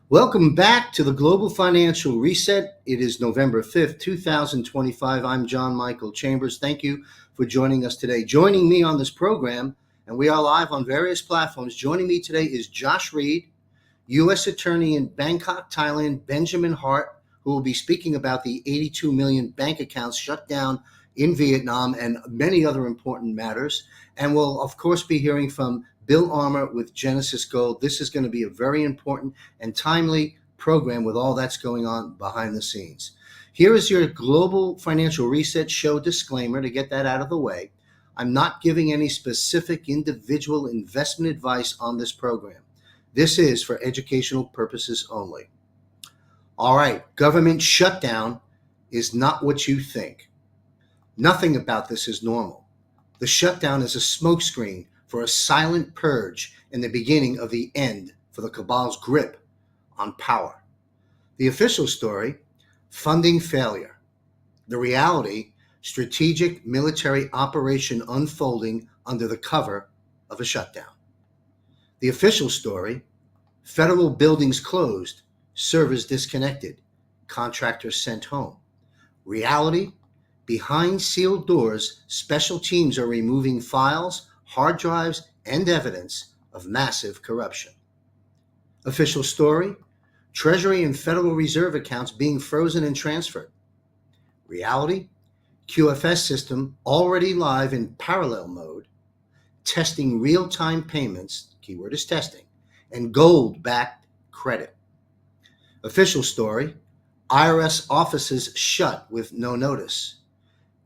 Welcome back to the Global Financial Reset. It is November 5th, 2025. I'm John Michael Chambers. Thank you for joining us today. Joining me on this program, and we are live on various platforms, joining me today is Josh Reed, U.S. Attorney in Bangkok, Thailand, Benjamin Hart, who will be speaking about the 82 million bank accounts shut down in Vietnam and many other important matters. And we'll, of course, be hearing from Bill Armour with Genesis Gold. This is going to be a very important and timely program with all that's going on behind the scenes. Here is your Global Financial Reset Show disclaimer to get that out of the way. I'm not giving any specific individual investment advice on this program. This is for educational purposes only. All right, government shutdown is not what you think. Nothing about this is normal. The shutdown is a smokescreen for a silent purge and the beginning of the end for the cabal's grip on power. The official story, funding failure. The reality, strategic military operation unfolding under the cover of a shutdown. The official story, federal buildings closed, servers disconnected, contractors sent home. Reality, behind sealed doors, special teams are removing files, hard drives, and evidence of massive corruption. Official story, Treasury and Federal Reserve accounts being frozen and transferred. Reality, QFS system already live in parallel mode, testing real-time payments, keyword is testing, and gold-backed credit. Official story, IRS offices shut with no notice.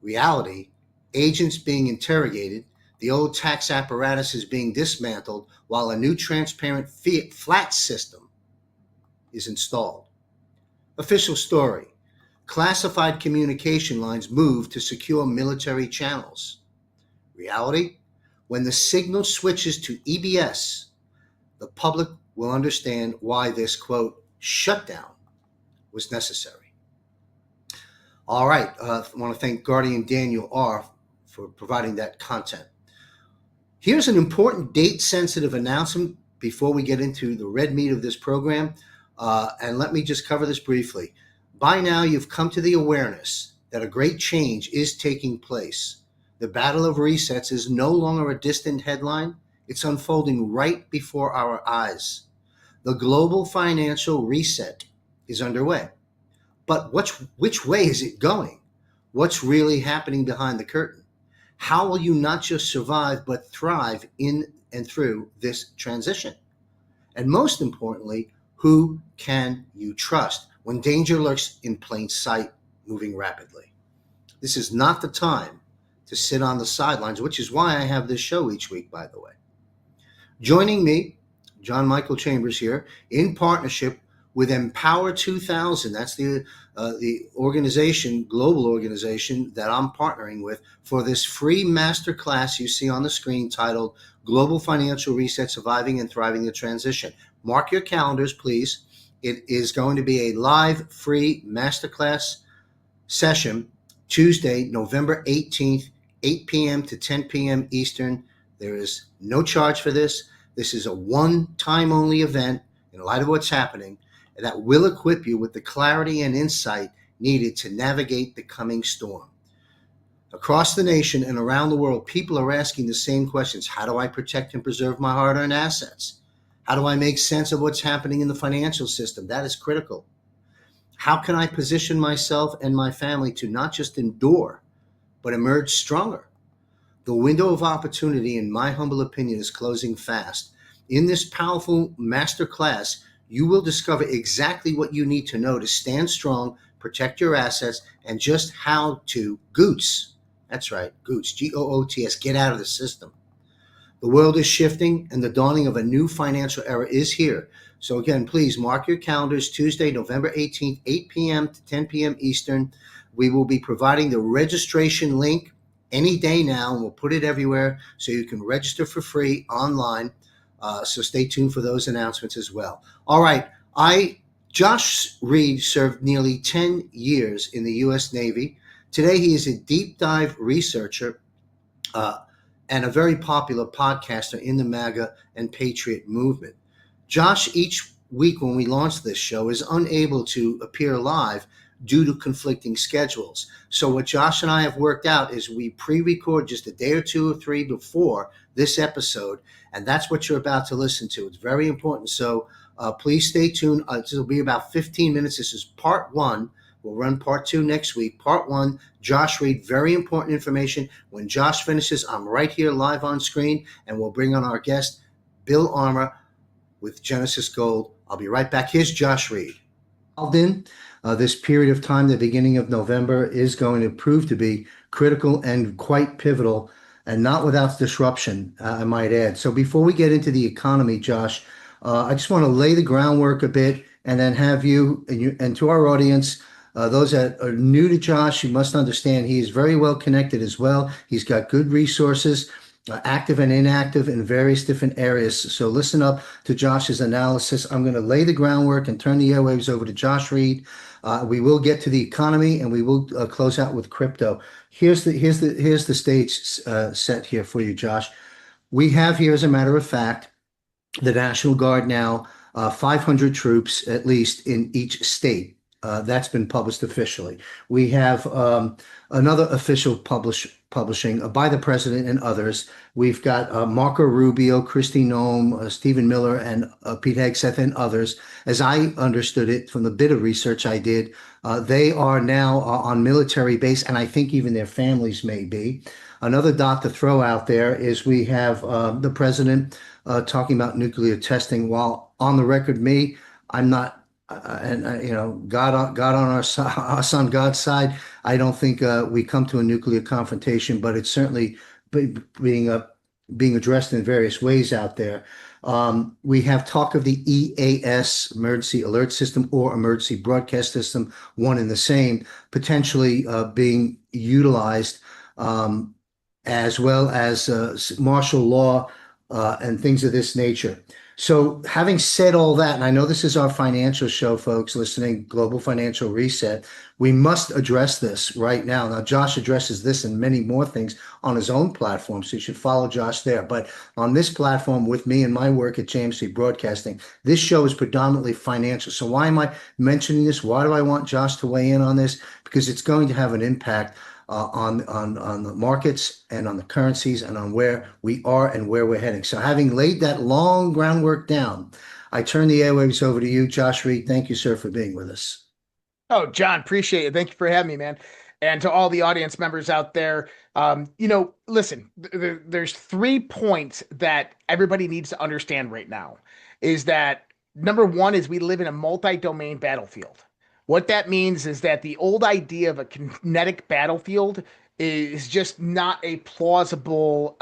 Reality, agents being interrogated, the old tax apparatus is being dismantled while a new transparent flat system is installed. Official story, classified communication lines move to secure military channels. Reality, when the signal switches to EBS, the public will understand why this, quote, shutdown was necessary. All right, I want to thank Guardian Daniel R. for providing that content. Here's an important date-sensitive announcement before we get into the red meat of this program, and let me just cover this briefly. By now, you've come to the awareness that a great change is taking place. The battle of resets is no longer a distant headline. It's unfolding right before our eyes. The global financial reset is underway. But which way is it going? What's really happening behind the curtain? How will you not just survive, but thrive in and through this transition? And most importantly, who can you trust when danger lurks in plain sight, moving rapidly? This is not the time to sit on the sidelines, which is why I have this show each week, by the way. Joining me, John Michael Chambers here, in partnership with Empower 2000. That's the organization, global organization that I'm partnering with for this free masterclass you see on the screen titled Global Financial Reset, Surviving and Thriving the Transition. Mark your calendars, please. It is going to be a live free masterclass session Tuesday, November 18th, 8 p.m. to 10 p.m. Eastern. There is no charge for this. This is a one-time only event in light of what's happening that will equip you with the clarity and insight needed to navigate the coming storm. Across the nation and around the world, people are asking the same questions. How do I protect and preserve my hard-earned assets? How do I make sense of what's happening in the financial system? That is critical. How can I position myself and my family to not just endure, but emerge stronger? The window of opportunity, in my humble opinion, is closing fast. In this powerful masterclass, you will discover exactly what you need to know to stand strong, protect your assets, and just how to goots. That's right, goots, G-O-O-T-S, get out of the system. The world is shifting and the dawning of a new financial era is here. So again, please mark your calendars, Tuesday, November 18th, 8 p.m. to 10 p.m. Eastern. We will be providing the registration link any day now, and we'll put it everywhere so you can register for free online. So stay tuned for those announcements as well. All right, I Josh Reed served nearly 10 years in the U.S. Navy. Today, he is a deep dive researcher uh, and a very popular podcaster in the MAGA and Patriot movement. Josh, each week when we launch this show, is unable to appear live due to conflicting schedules. So, what Josh and I have worked out is we pre record just a day or two or three before this episode, and that's what you're about to listen to. It's very important. So, please stay tuned. This will be about 15 minutes. This is part one. We'll run part two next week. Part one, Josh Reed, very important information. When Josh finishes, I'm right here live on screen, and we'll bring on our guest, Bill Armour with Genesis Gold. I'll be right back. Here's Josh Reed. In this period of time, the beginning of November, is going to prove to be critical and quite pivotal, and not without disruption, I might add. So before we get into the economy, Josh, I just want to lay the groundwork a bit and then have you and to our audience, those that are new to Josh, you must understand he is very well connected as well. He's got good resources, active and inactive in various different areas. So listen up to Josh's analysis. I'm going to lay the groundwork and turn the airwaves over to Josh Reed. We will get to the economy and we will close out with crypto. Here's the stage set here for you, Josh. We have here, as a matter of fact, the National Guard now, 500 troops at least in each state. That's been published officially. We have another official publishing by the president and others. We've got Marco Rubio, Kristi Noem, Stephen Miller, and Pete Hegseth and others. As I understood it from the bit of research I did, they are now on military base, and I think even their families may be. Another dot to throw out there is we have the president talking about nuclear testing. While on the record, I'm not. God on our side, us on God's side. I don't think we come to a nuclear confrontation, but it's certainly being addressed in various ways out there. We have talk of the EAS, Emergency Alert System, or Emergency Broadcast System, one and the same, potentially being utilized, as well as martial law and things of this nature. So having said all that, and I know this is our financial show, folks listening, Global Financial Reset, we must address this right now. Now, Josh addresses this and many more things on his own platform, so you should follow Josh there. But on this platform with me and my work at JMC Broadcasting, this show is predominantly financial. So why am I mentioning this? Why do I want Josh to weigh in on this? Because it's going to have an impact on the markets and on the currencies and on where we are and where we're heading. So having laid that long groundwork down, I turn the airwaves over to you, Josh Reed. Thank you, sir, for being with us. Oh, John, appreciate it. Thank you for having me, man. And to all the audience members out there, listen, there's 3 points that everybody needs to understand right now. Is that number one is we live in a multi-domain battlefield. What that means is that the old idea of a kinetic battlefield is just not a plausible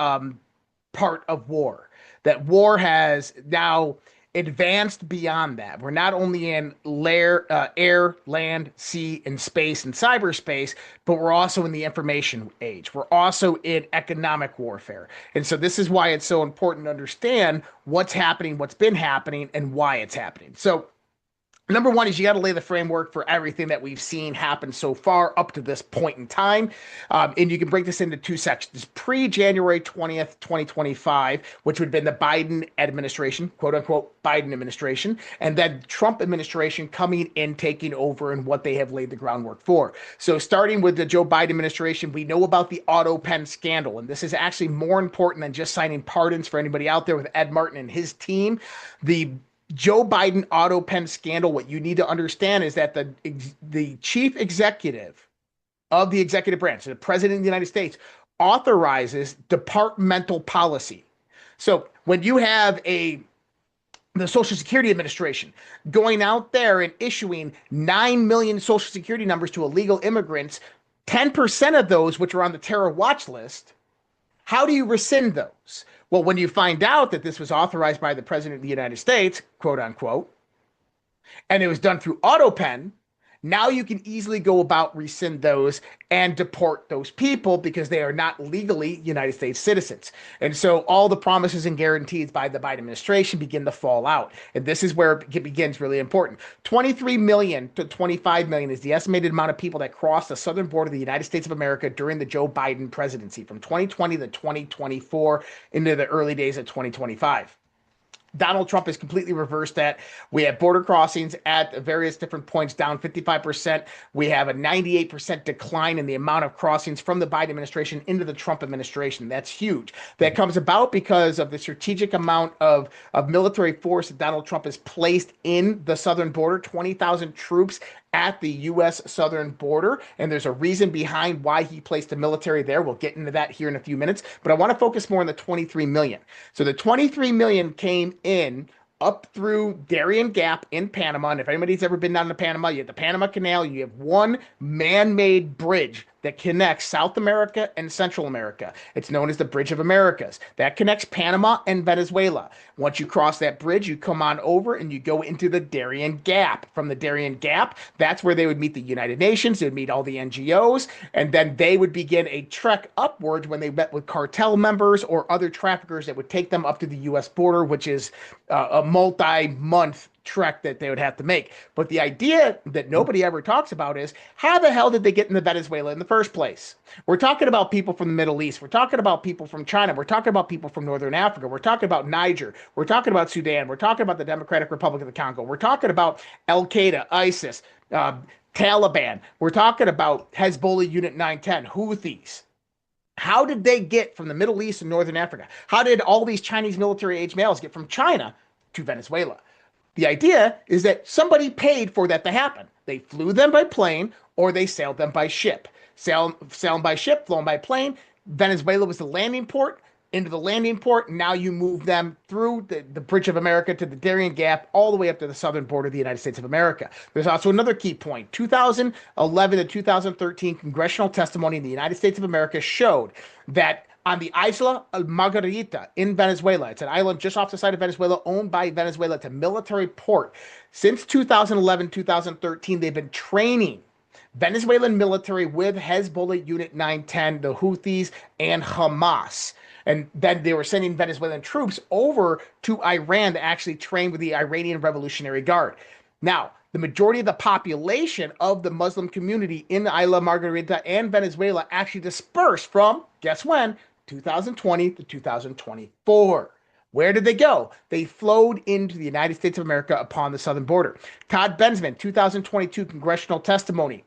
part of war. That war has now advanced beyond that. We're not only in air, land, sea, and space and cyberspace, but we're also in the information age. We're also in economic warfare. And so this is why it's so important to understand what's happening, what's been happening, and why it's happening. So number one is you got to lay the framework for everything that we've seen happen so far up to this point in time. And you can break this into 2 sections. Pre-January 20th, 2025, which would have been the Biden administration, quote unquote, Biden administration, and then Trump administration coming in, taking over and what they have laid the groundwork for. So starting with the Joe Biden administration, we know about the auto pen scandal. And this is actually more important than just signing pardons for anybody out there with Ed Martin and his team. The Joe Biden auto pen scandal, what you need to understand is that the chief executive of the executive branch, the president of the United States, authorizes departmental policy. So when you have the Social Security Administration going out there and issuing 9 million Social Security numbers to illegal immigrants, 10% of those which are on the terror watch list, how do you rescind those? Well, when you find out that this was authorized by the president of the United States, quote unquote, and it was done through AutoPen, Now you can easily go about rescind those and deport those people because they are not legally United States citizens. And so all the promises and guarantees by the Biden administration begin to fall out. And this is where it begins really important. 23 million to 25 million is the estimated amount of people that crossed the southern border of the United States of America during the Joe Biden presidency from 2020 to 2024 into the early days of 2025. Donald Trump has completely reversed that. We have border crossings at various different points down 55%. We have a 98% decline in the amount of crossings from the Biden administration into the Trump administration. That's huge. That comes about because of the strategic amount of military force that Donald Trump has placed in the southern border, 20,000 troops at the U.S. southern border. And there's a reason behind why he placed the military there. We'll get into that here in a few minutes. But I want to focus more on the 23 million. So the 23 million came in up through Darien Gap in Panama. And if anybody's ever been down to Panama, you have the Panama Canal. You have one man-made bridge that connects South America and Central America. It's known as the Bridge of Americas. That connects Panama and Venezuela. Once you cross that bridge, you come on over and you go into the Darien Gap. From the Darien Gap, that's where they would meet the United Nations, they would meet all the NGOs, and then they would begin a trek upwards when they met with cartel members or other traffickers that would take them up to the U.S. border, which is a multi-month trek that they would have to make. But the idea that nobody ever talks about is how the hell did they get into Venezuela in the first place? We're talking about people from the Middle East. We're talking about people from China. We're talking about people from Northern Africa. We're talking about Niger. We're talking about Sudan. We're talking about the Democratic Republic of the Congo. We're talking about Al Qaeda, ISIS, Taliban. We're talking about Hezbollah Unit 910, Houthis. How did they get from the Middle East and Northern Africa? How did all these Chinese military-age males get from China to Venezuela? The idea is that somebody paid for that to happen. They flew them by plane or they sailed them by ship. Sailed by ship, flown by plane. Venezuela was the landing port. Into the landing port, now you move them through the Bridge of America to the Darien Gap, all the way up to the southern border of the United States of America. There's also another key point. 2011 to 2013 congressional testimony in the United States of America showed that on the Isla Margarita in Venezuela, it's an island just off the side of Venezuela, owned by Venezuela. It's a military port. Since 2011, 2013, they've been training Venezuelan military with Hezbollah Unit 910, the Houthis, and Hamas. And then they were sending Venezuelan troops over to Iran to actually train with the Iranian Revolutionary Guard. Now, the majority of the population of the Muslim community in Isla Margarita and Venezuela actually dispersed from, guess when? 2020 to 2024. Where did they go? They flowed into the United States of America upon the southern border. Todd Bensman, 2022 congressional testimony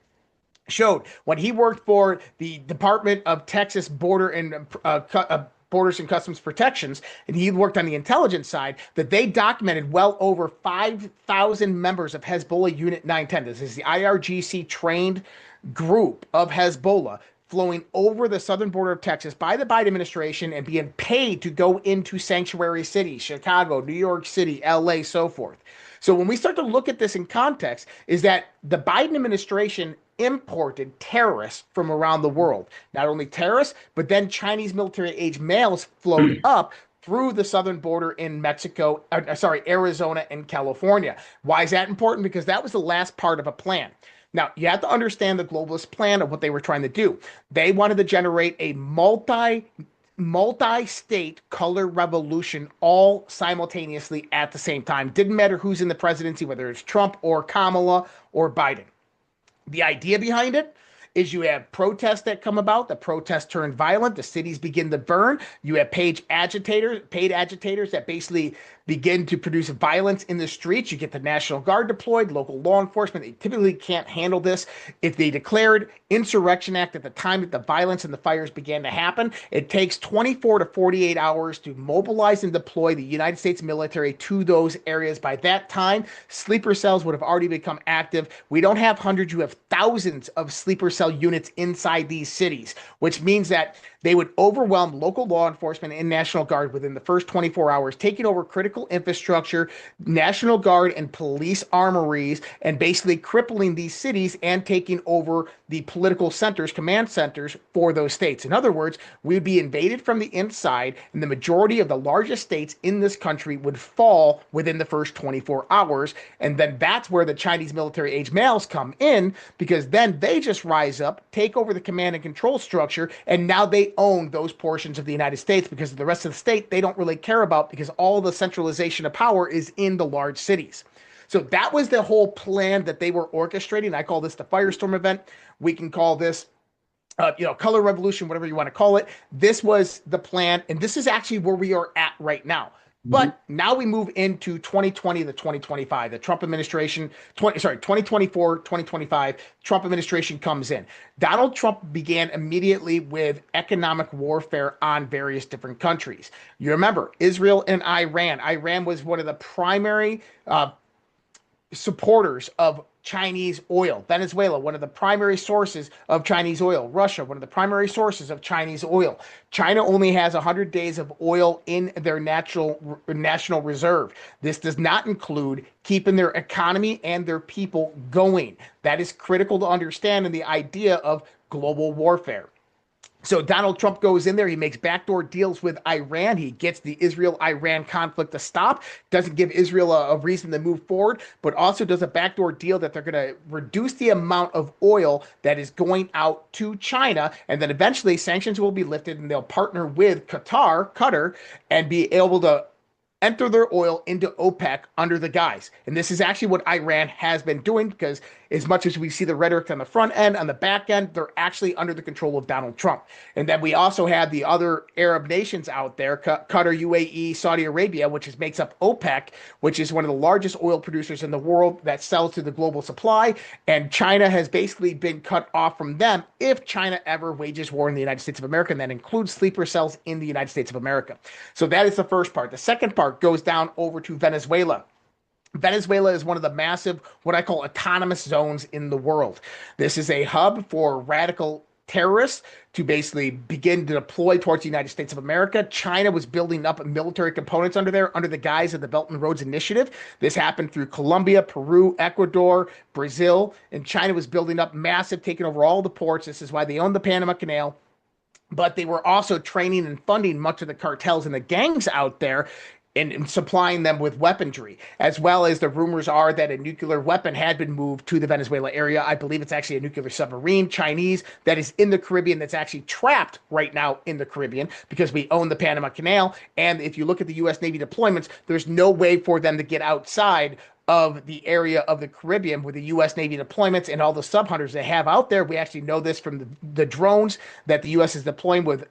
showed when he worked for the Department of Texas Borders and Customs Protections, and he worked on the intelligence side, that they documented well over 5,000 members of Hezbollah Unit 910. This is the IRGC trained group of Hezbollah flowing over the southern border of Texas by the Biden administration and being paid to go into sanctuary cities, Chicago, New York City, LA, so forth. So when we start to look at this in context, is that the Biden administration imported terrorists from around the world. Not only terrorists, but then Chinese military-age males flowed up through the southern border in Mexico, Arizona and California. Why is that important? Because that was the last part of a plan. Now, you have to understand the globalist plan of what they were trying to do. They wanted to generate a multi-state color revolution all simultaneously at the same time. Didn't matter who's in the presidency, whether it's Trump or Kamala or Biden. The idea behind it is you have protests that come about. The protests turn violent. The cities begin to burn. You have paid agitators that basically begin to produce violence in the streets. You get the National Guard deployed, local law enforcement. They typically can't handle this. If they declared Insurrection Act at the time that the violence and the fires began to happen, it takes 24 to 48 hours to mobilize and deploy the United States military to those areas. By that time, sleeper cells would have already become active. We don't have hundreds, you have thousands of sleeper cell units inside these cities, which means that they would overwhelm local law enforcement and National Guard within the first 24 hours, taking over critical critical infrastructure, National Guard and police armories, and basically crippling these cities and taking over the political centers, command centers for those states. In other words, we would be invaded from the inside, and the majority of the largest states in this country would fall within the first 24 hours. And then that's where the Chinese military age males come in, because then they just rise up, take over the command and control structure, and now they own those portions of the United States, because the rest of the state they don't really care about, because all the centralization of power is in the large cities. So that was the whole plan that they were orchestrating. I call this the firestorm event. We can call this color revolution, whatever you want to call it. This was the plan, and this is actually where we are at right now. Mhm. But now we move into 2020 to 2025. The Trump administration, 2024, 2025, Trump administration comes in. Donald Trump began immediately with economic warfare on various different countries. You remember Israel and Iran. Iran was one of the primary supporters of Chinese oil. Venezuela, one of the primary sources of Chinese oil. Russia, one of the primary sources of Chinese oil. China only has 100 days of oil in their national reserve. This does not include keeping their economy and their people going. That is critical to understand in the idea of global warfare. So Donald Trump goes in there. He makes backdoor deals with Iran. He gets the Israel-Iran conflict to stop. Doesn't give Israel a reason to move forward, but also does a backdoor deal that they're going to reduce the amount of oil that is going out to China. And then eventually sanctions will be lifted, and they'll partner with Qatar, and be able to enter their oil into OPEC under the guise. And this is actually what Iran has been doing, because as much as we see the rhetoric on the front end, on the back end, they're actually under the control of Donald Trump. And then we also have the other Arab nations out there, Qatar, UAE, Saudi Arabia, which makes up OPEC, which is one of the largest oil producers in the world that sells to the global supply. And China has basically been cut off from them if China ever wages war in the United States of America, and that includes sleeper cells in the United States of America. So that is the first part. The second part goes down over to Venezuela. Venezuela is one of the massive, what I call autonomous zones in the world. This is a hub for radical terrorists to basically begin to deploy towards the United States of America. China was building up military components under there under the guise of the Belt and Roads Initiative. This happened through Colombia, Peru, Ecuador, Brazil, and China was building up massive, taking over all the ports. This is why they own the Panama Canal. But they were also training and funding much of the cartels and the gangs out there, and supplying them with weaponry, as well as the rumors are that a nuclear weapon had been moved to the Venezuela area. I believe it's actually a nuclear submarine, Chinese, that is in the Caribbean, that's actually trapped right now in the Caribbean, because we own the Panama Canal. And if you look at the U.S. Navy deployments, there's no way for them to get outside of the area of the Caribbean with the U.S. Navy deployments and all the sub hunters they have out there. We actually know this from the drones that the U.S. is deploying with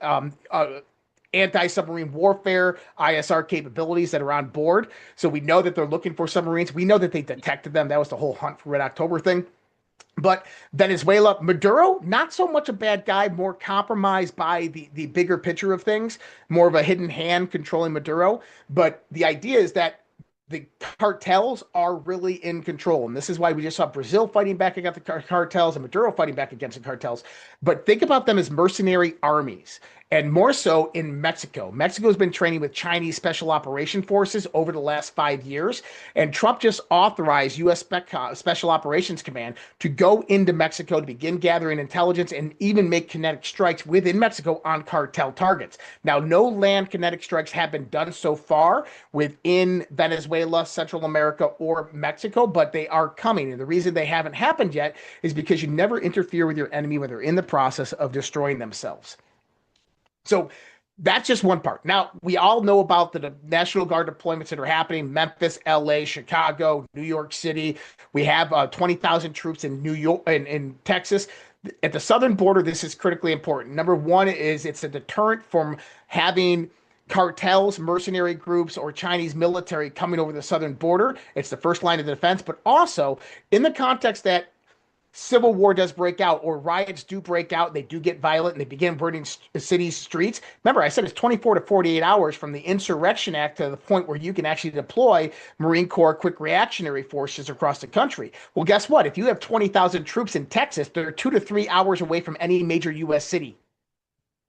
anti-submarine warfare, ISR capabilities that are on board. So we know that they're looking for submarines. We know that they detected them. That was the whole hunt for Red October thing. But Venezuela, Maduro, not so much a bad guy, more compromised by the bigger picture of things, more of a hidden hand controlling Maduro. But the idea is that the cartels are really in control. And this is why we just saw Brazil fighting back against the cartels and Maduro fighting back against the cartels. But think about them as mercenary armies. And more so in Mexico. Mexico's been training with Chinese Special Operation Forces over the last 5 years. And Trump just authorized U.S. Special Operations Command to go into Mexico to begin gathering intelligence and even make kinetic strikes within Mexico on cartel targets. Now, no land kinetic strikes have been done so far within Venezuela, Central America, or Mexico, but they are coming. And the reason they haven't happened yet is because you never interfere with your enemy when they're in the process of destroying themselves. So that's just one part. Now, we all know about the National Guard deployments that are happening: Memphis, LA, Chicago, New York City. We have 20,000 troops in New York and in Texas. At the southern border, this is critically important. Number one is it's a deterrent from having cartels, mercenary groups, or Chinese military coming over the southern border. It's the first line of defense, but also in the context that civil war does break out, or riots do break out, they do get violent, and they begin burning cities, streets. Remember, I said it's 24 to 48 hours from the Insurrection Act to the point where you can actually deploy Marine Corps quick reactionary forces across the country. Well, guess what? If you have 20,000 troops in Texas, they're 2 to 3 hours away from any major U.S. city.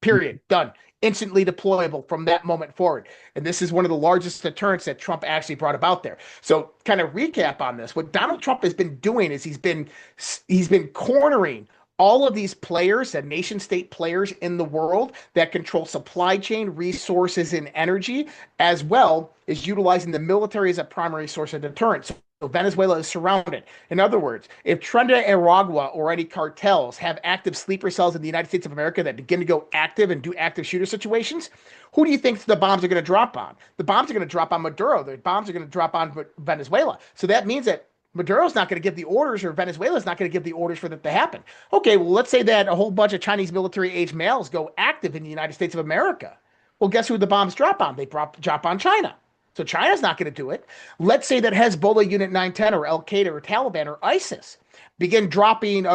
Period. Done. Instantly deployable from that moment forward. And this is one of the largest deterrents that Trump actually brought about there. So, kind of recap on this. What Donald Trump has been doing is he's been cornering all of these players, the nation state players in the world that control supply chain, resources, and energy, as well as utilizing the military as a primary source of deterrence. So Venezuela is surrounded. In other words, if Trinidad and Aragua or any cartels have active sleeper cells in the United States of America that begin to go active and do active shooter situations, who do you think the bombs are going to drop on? The bombs are going to drop on Maduro. The bombs are going to drop on Venezuela. So that means that Maduro's not going to give the orders, or Venezuela's not going to give the orders for that to happen. Okay, well, let's say that a whole bunch of Chinese military-age males go active in the United States of America. Well, guess who the bombs drop on? They drop on China. So China's not going to do it. Let's say that Hezbollah Unit 910 or Al Qaeda or Taliban or ISIS begin doing,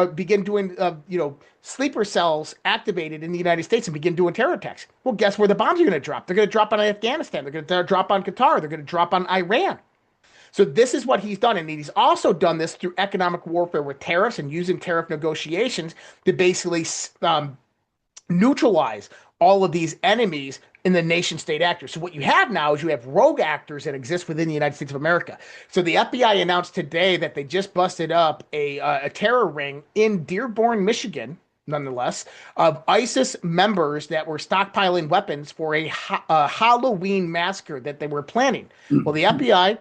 sleeper cells activated in the United States and begin doing terror attacks. Well, guess where the bombs are going to drop? They're going to drop on Afghanistan. They're going to drop on Qatar. They're going to drop on Iran. So this is what he's done. And he's also done this through economic warfare with tariffs and using tariff negotiations to basically neutralize all of these enemies in the nation state actors. So what you have now is you have rogue actors that exist within the United States of America. So the FBI announced today that they just busted up a terror ring in Dearborn, Michigan, nonetheless, of ISIS members that were stockpiling weapons for a Halloween massacre that they were planning. Well, the FBI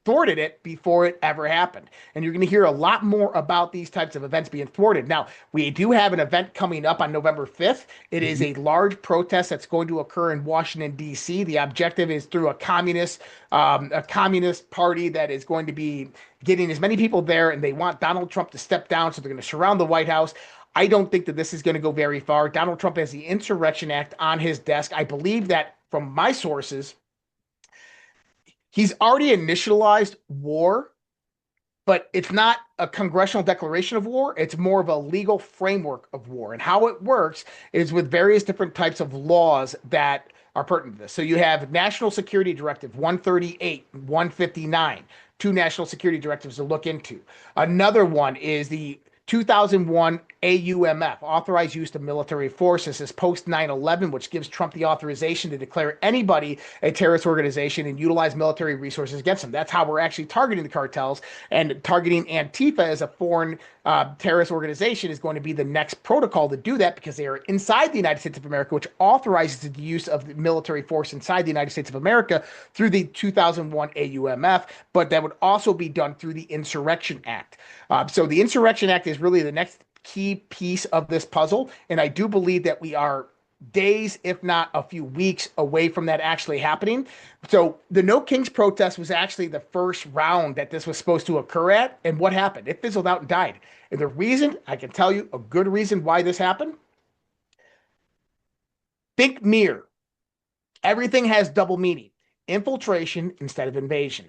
thwarted it before it ever happened. And you're going to hear a lot more about these types of events being thwarted. Now, we do have an event coming up on November 5th. It is a large protest that's going to occur in Washington, D.C. The objective is through a communist party that is going to be getting as many people there, and they want Donald Trump to step down, so they're going to surround the White House. I don't think that this is going to go very far. Donald Trump has the Insurrection Act on his desk. I believe that from my sources, he's already initialized war, but it's not a congressional declaration of war. It's more of a legal framework of war. And how it works is with various different types of laws that are pertinent to this. So you have National Security Directive 138, 159, two national security directives to look into. Another one is the 2001 AUMF, Authorized Use of Military Forces, is post 9/11, which gives Trump the authorization to declare anybody a terrorist organization and utilize military resources against them. That's how we're actually targeting the cartels, and targeting Antifa as a foreign terrorist organization is going to be the next protocol to do that, because they are inside the United States of America, which authorizes the use of the military force inside the United States of America through the 2001 AUMF, but that would also be done through the Insurrection Act. So the Insurrection Act is really the next key piece of this puzzle, and I do believe that we are days, if not a few weeks, away from that actually happening. So the No Kings protest was actually the first round that this was supposed to occur at, and what happened? It fizzled out and died. And the reason, I can tell you a good reason why this happened. Think mirror. Everything has double meaning. Infiltration instead of invasion.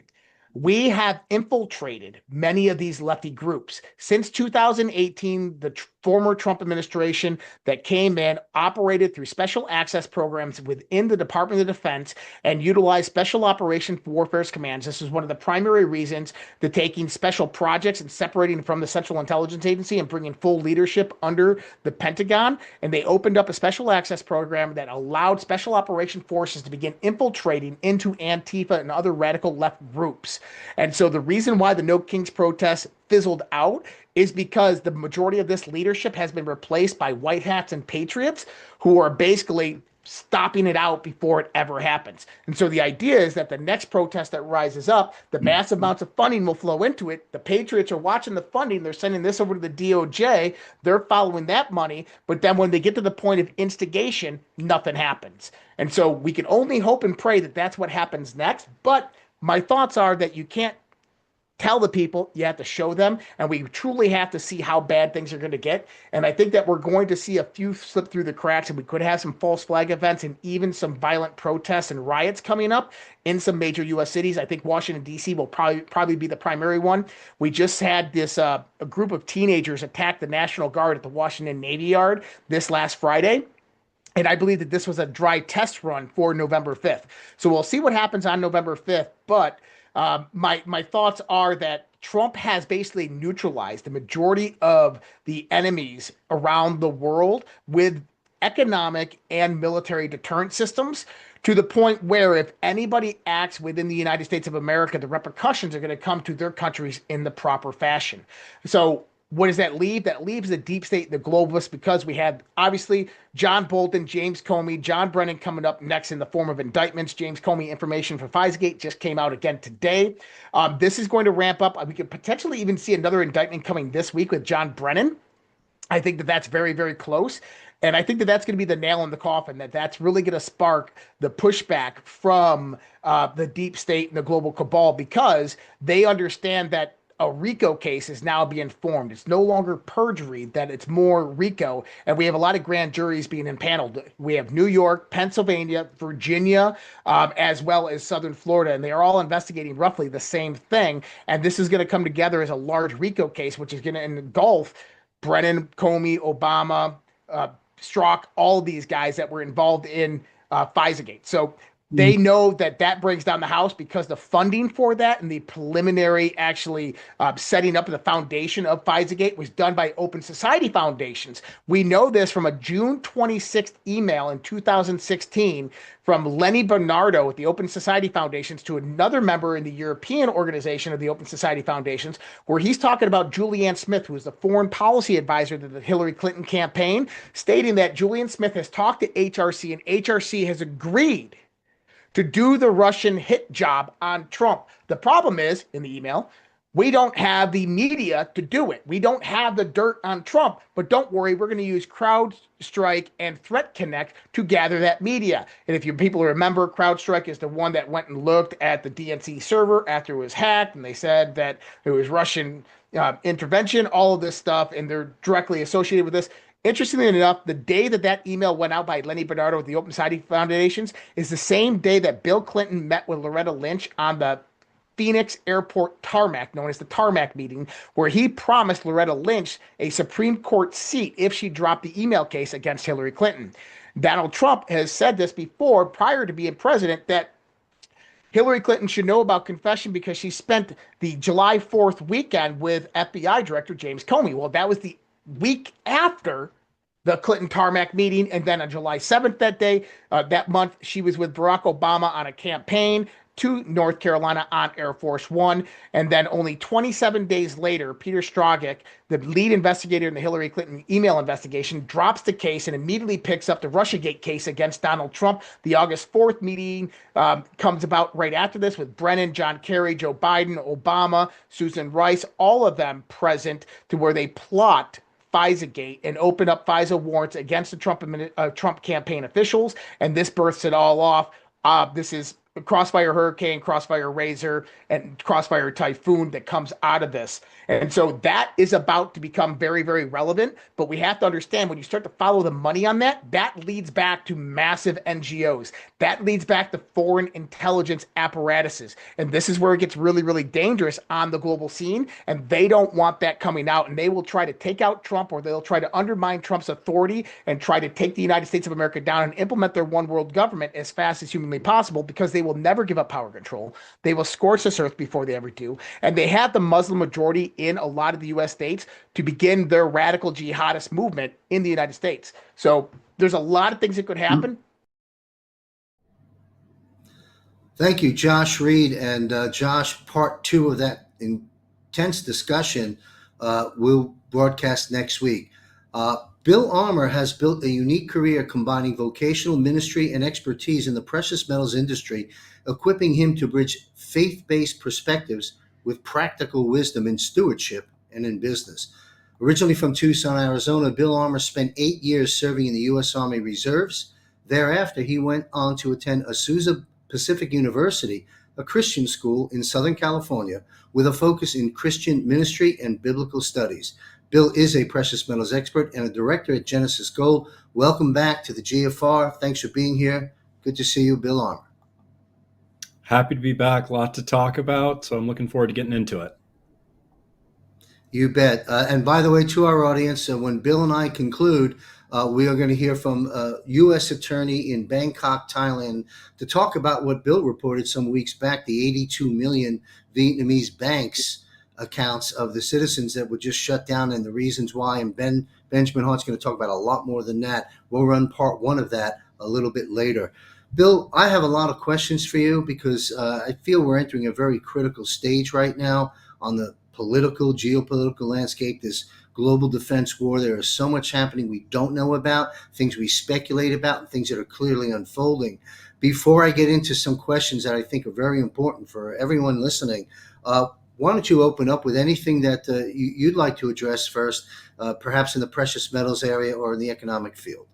We have infiltrated many of these lefty groups. Since 2018, the former Trump administration that came in operated through special access programs within the Department of Defense and utilized Special Operations Warfare Commands. This is one of the primary reasons to taking special projects and separating from the Central Intelligence Agency and bringing full leadership under the Pentagon. And they opened up a special access program that allowed Special Operations Forces to begin infiltrating into Antifa and other radical left groups. And so the reason why the No Kings protest fizzled out is because the majority of this leadership has been replaced by white hats and patriots who are basically stopping it out before it ever happens. And so the idea is that the next protest that rises up, the massive amounts of funding will flow into it. The patriots are watching the funding. They're sending this over to the DOJ. They're following that money. But then when they get to the point of instigation, nothing happens. And so we can only hope and pray that that's what happens next. But my thoughts are that you can't tell the people, you have to show them, and we truly have to see how bad things are going to get. And I think that we're going to see a few slip through the cracks, and we could have some false flag events and even some violent protests and riots coming up in some major U.S. cities. I think Washington, D.C. will probably be the primary one. We just had this a group of teenagers attack the National Guard at the Washington Navy Yard this last Friday. And I believe that this was a dry test run for November 5th. So we'll see what happens on November 5th. But my thoughts are that Trump has basically neutralized the majority of the enemies around the world with economic and military deterrent systems to the point where if anybody acts within the United States of America, the repercussions are going to come to their countries in the proper fashion. So what does that leave? That leaves the deep state, the globalists, because we have obviously John Bolton, James Comey, John Brennan coming up next in the form of indictments. James Comey information for FISAgate just came out again today. This is going to ramp up. We could potentially even see another indictment coming this week with John Brennan. I think that that's very, very close. And I think that that's going to be the nail in the coffin, that that's really going to spark the pushback from the deep state and the global cabal, because they understand that a RICO case is now being formed. It's no longer perjury, that it's more RICO. And we have a lot of grand juries being impaneled. We have New York, Pennsylvania, Virginia, as well as Southern Florida. And they are all investigating roughly the same thing. And this is going to come together as a large RICO case, which is going to engulf Brennan, Comey, Obama, Strzok, all these guys that were involved in FISAgate. So they know that that brings down the House, because the funding for that and the preliminary actually setting up the foundation of FISAgate was done by Open Society Foundations. We know this from a June 26th email in 2016 from Lenny Bernardo with the Open Society Foundations to another member in the European organization of the Open Society Foundations, where he's talking about Julianne Smith, who is the foreign policy advisor to the Hillary Clinton campaign, stating that Julianne Smith has talked to HRC and HRC has agreed to do the Russian hit job on Trump. The problem is, in the email, we don't have the media to do it. We don't have the dirt on Trump, but don't worry, we're going to use CrowdStrike and Threat Connect to gather that media. And if you people remember, CrowdStrike is the one that went and looked at the DNC server after it was hacked, and they said that it was Russian intervention, all of this stuff, and they're directly associated with this. Interestingly enough, the day that that email went out by Lenny Bernardo with the Open Society Foundations is the same day that Bill Clinton met with Loretta Lynch on the Phoenix Airport tarmac, known as the tarmac meeting, where he promised Loretta Lynch a Supreme Court seat if she dropped the email case against Hillary Clinton. Donald Trump has said this before, prior to being president, that Hillary Clinton should know about confession because she spent the July 4th weekend with FBI Director James Comey. Well, that was the week after the Clinton tarmac meeting. And then on July 7th that month, she was with Barack Obama on a campaign to North Carolina on Air Force One. And then only 27 days later, Peter Strzok, the lead investigator in the Hillary Clinton email investigation, drops the case and immediately picks up the Russiagate case against Donald Trump. The August 4th meeting comes about right after this, with Brennan, John Kerry, Joe Biden, Obama, Susan Rice, all of them present, to where they plot FISAgate and open up FISA warrants against the Trump campaign officials. And this births it all off. This is Crossfire Hurricane, Crossfire Razor, and Crossfire Typhoon that comes out of this. And so that is about to become very, very relevant. But we have to understand, when you start to follow the money on that, that leads back to massive NGOs. That leads back to foreign intelligence apparatuses. And this is where it gets really, really dangerous on the global scene. And they don't want that coming out. And they will try to take out Trump, or they'll try to undermine Trump's authority and try to take the United States of America down and implement their one world government as fast as humanly possible, because they will never give up power control. They will scorch this earth before they ever do. And they have the Muslim majority in a lot of the U.S. states to begin their radical jihadist movement in the United States. So there's a lot of things that could happen. Thank you, Josh Reed. And Josh, part 2 of that intense discussion will broadcast next week. Bill Armour has built a unique career combining vocational ministry and expertise in the precious metals industry, equipping him to bridge faith-based perspectives with practical wisdom in stewardship and in business. Originally from Tucson, Arizona, Bill Armour spent 8 years serving in the U.S. Army Reserves. Thereafter, he went on to attend Azusa Pacific University, a Christian school in Southern California, with a focus in Christian ministry and biblical studies. Bill is a precious metals expert and a director at Genesis Gold. Welcome back to the GFR. Thanks for being here. Good to see you, Bill Armour. Happy to be back. A lot to talk about, so I'm looking forward to getting into it. You bet. And by the way, to our audience, when Bill and I conclude, we are going to hear from a U.S. attorney in Bangkok, Thailand, to talk about what Bill reported some weeks back, the 82 million Vietnamese banks accounts of the citizens that were just shut down and the reasons why. And Benjamin Hart's going to talk about a lot more than that. We'll run part one of that a little bit later. Bill, I have a lot of questions for you because I feel we're entering a very critical stage right now on the geopolitical landscape, this global defense war. There is so much happening we don't know about, things we speculate about, and things that are clearly unfolding. Before I get into some questions that I think are very important for everyone listening, why don't you open up with anything that you'd like to address first, perhaps in the precious metals area or in the economic field?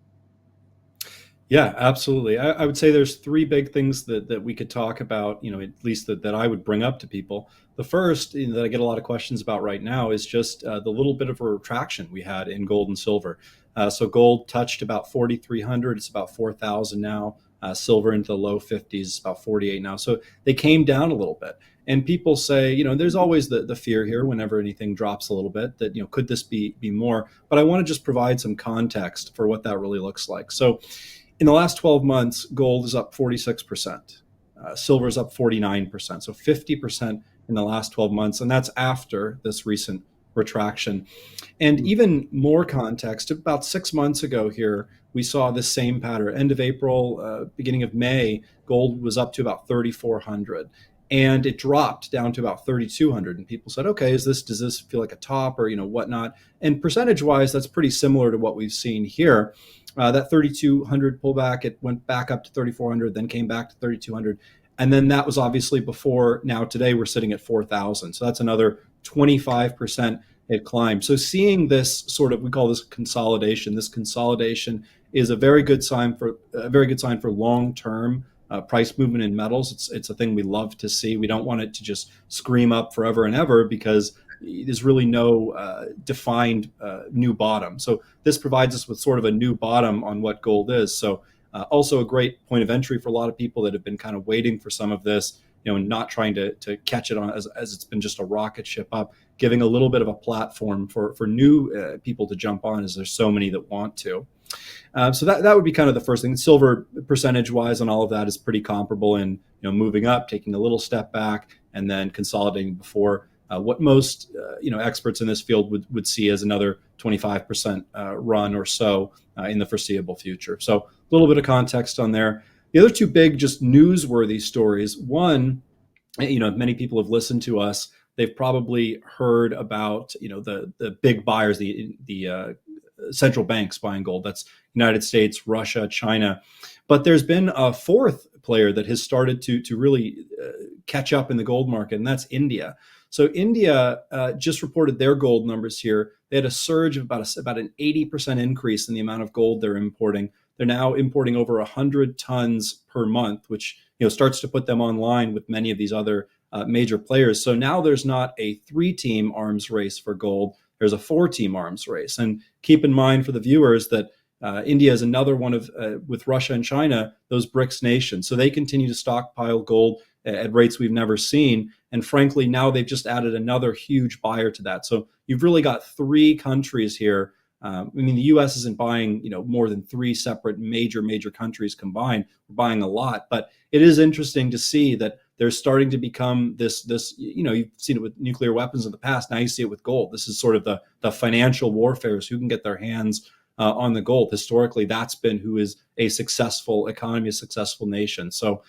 Yeah, absolutely. I would say there's three big things that we could talk about, at least that I would bring up to people. The first that I get a lot of questions about right now is just the little bit of a retraction we had in gold and silver. So gold touched about 4,300. It's about 4,000 now. Silver into the low 50s, about 48 now. So they came down a little bit. And people say, there's always the fear here whenever anything drops a little bit that, could this be more? But I want to just provide some context for what that really looks like. So in the last 12 months, gold is up 46%. Silver is up 49%. So 50% in the last 12 months. And that's after this recent retraction. And even more context, about 6 months ago here, we saw this same pattern. End of April, beginning of May, gold was up to about 3,400. And it dropped down to about 3,200. And people said, okay, does this feel like a top or, whatnot? And percentage wise, that's pretty similar to what we've seen here. That 3,200 pullback, it went back up to 3,400, then came back to 3,200. And then that was obviously before. Now today we're sitting at 4,000. So that's another 25% it climbed. So seeing this we call this consolidation. This consolidation is a very good sign for long-term price movement in metals. It's a thing we love to see. We don't want it to just scream up forever and ever because there's really no defined new bottom. So this provides us with sort of a new bottom on what gold is. So also a great point of entry for a lot of people that have been kind of waiting for some of this, and not trying to catch it on as it's been just a rocket ship up, giving a little bit of a platform for new people to jump on, as there's so many that want to. So that would be kind of the first thing. Silver percentage wise on all of that is pretty comparable in moving up, taking a little step back, and then consolidating before what most experts in this field would see as another 25% run or so in the foreseeable future. So a little bit of context on there. The other two big just newsworthy stories. One, many people have listened to us. They've probably heard about the big buyers, the central banks buying gold. That's United States, Russia, China. But there's been a fourth player that has started to really catch up in the gold market, and that's India. So India just reported their gold numbers here. They had a surge of about an 80% increase in the amount of gold they're importing. They're now importing over 100 tons per month, which starts to put them online with many of these other major players. So now there's not a 3-team arms race for gold. There's a 4-team arms race. And keep in mind for the viewers that India is another one of, with Russia and China, those BRICS nations. So they continue to stockpile gold at rates we've never seen. And frankly, now they've just added another huge buyer to that. So you've really got 3 countries here. The U.S. isn't buying, more than 3 separate major countries combined. We're buying a lot, but it is interesting to see that there's starting to become this. You've seen it with nuclear weapons in the past. Now you see it with gold. This is sort of the financial warfare. Who can get their hands on the gold? Historically, that's been who is a successful economy, a successful nation. So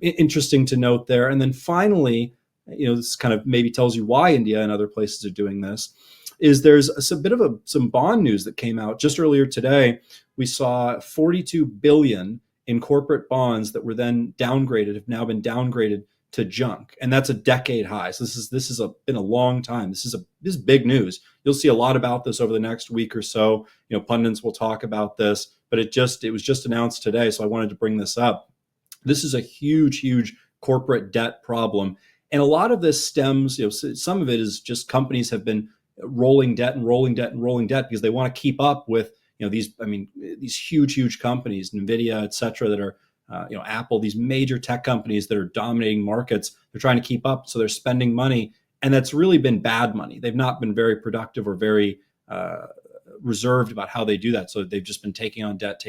interesting to note there. And then finally, this kind of maybe tells you why India and other places are doing this. Is there's a bit of some bond news that came out just earlier today. We saw 42 billion in corporate bonds that were then downgraded, have now been downgraded to junk, and that's a decade high. So this has been a long time. This is big news. You'll see a lot about this over the next week or so. Pundits will talk about this, but it was just announced today, so I wanted to bring this up. This is a huge corporate debt problem, and a lot of this stems. Some of it is just companies have been rolling debt because they want to keep up with these huge companies, Nvidia, et cetera, that are Apple, these major tech companies that are dominating markets. They're trying to keep up, so they're spending money, and that's really been bad money. They've not been very productive or very reserved about how they do that. So they've just been taking on debt.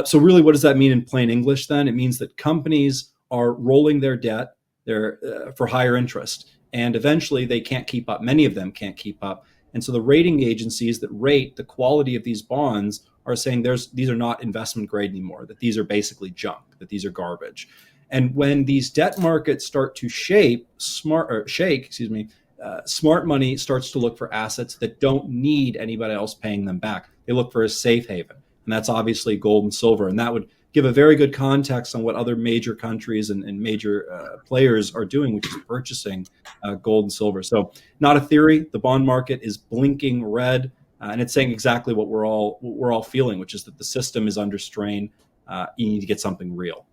So really, what does that mean in plain English then? It means that companies are rolling their debt for higher interest. And eventually they can't keep up. Many of them can't keep up. And so the rating agencies that rate the quality of these bonds are saying these are not investment grade anymore, that these are basically junk, that these are garbage. And when these debt markets start to shake, smart money starts to look for assets that don't need anybody else paying them back. They look for a safe haven, and that's obviously gold and silver. And that would give a very good context on what other major countries and major players are doing, which is purchasing gold and silver. So, not a theory. The bond market is blinking red, and it's saying exactly what we're all feeling, which is that the system is under strain. You need to get something real.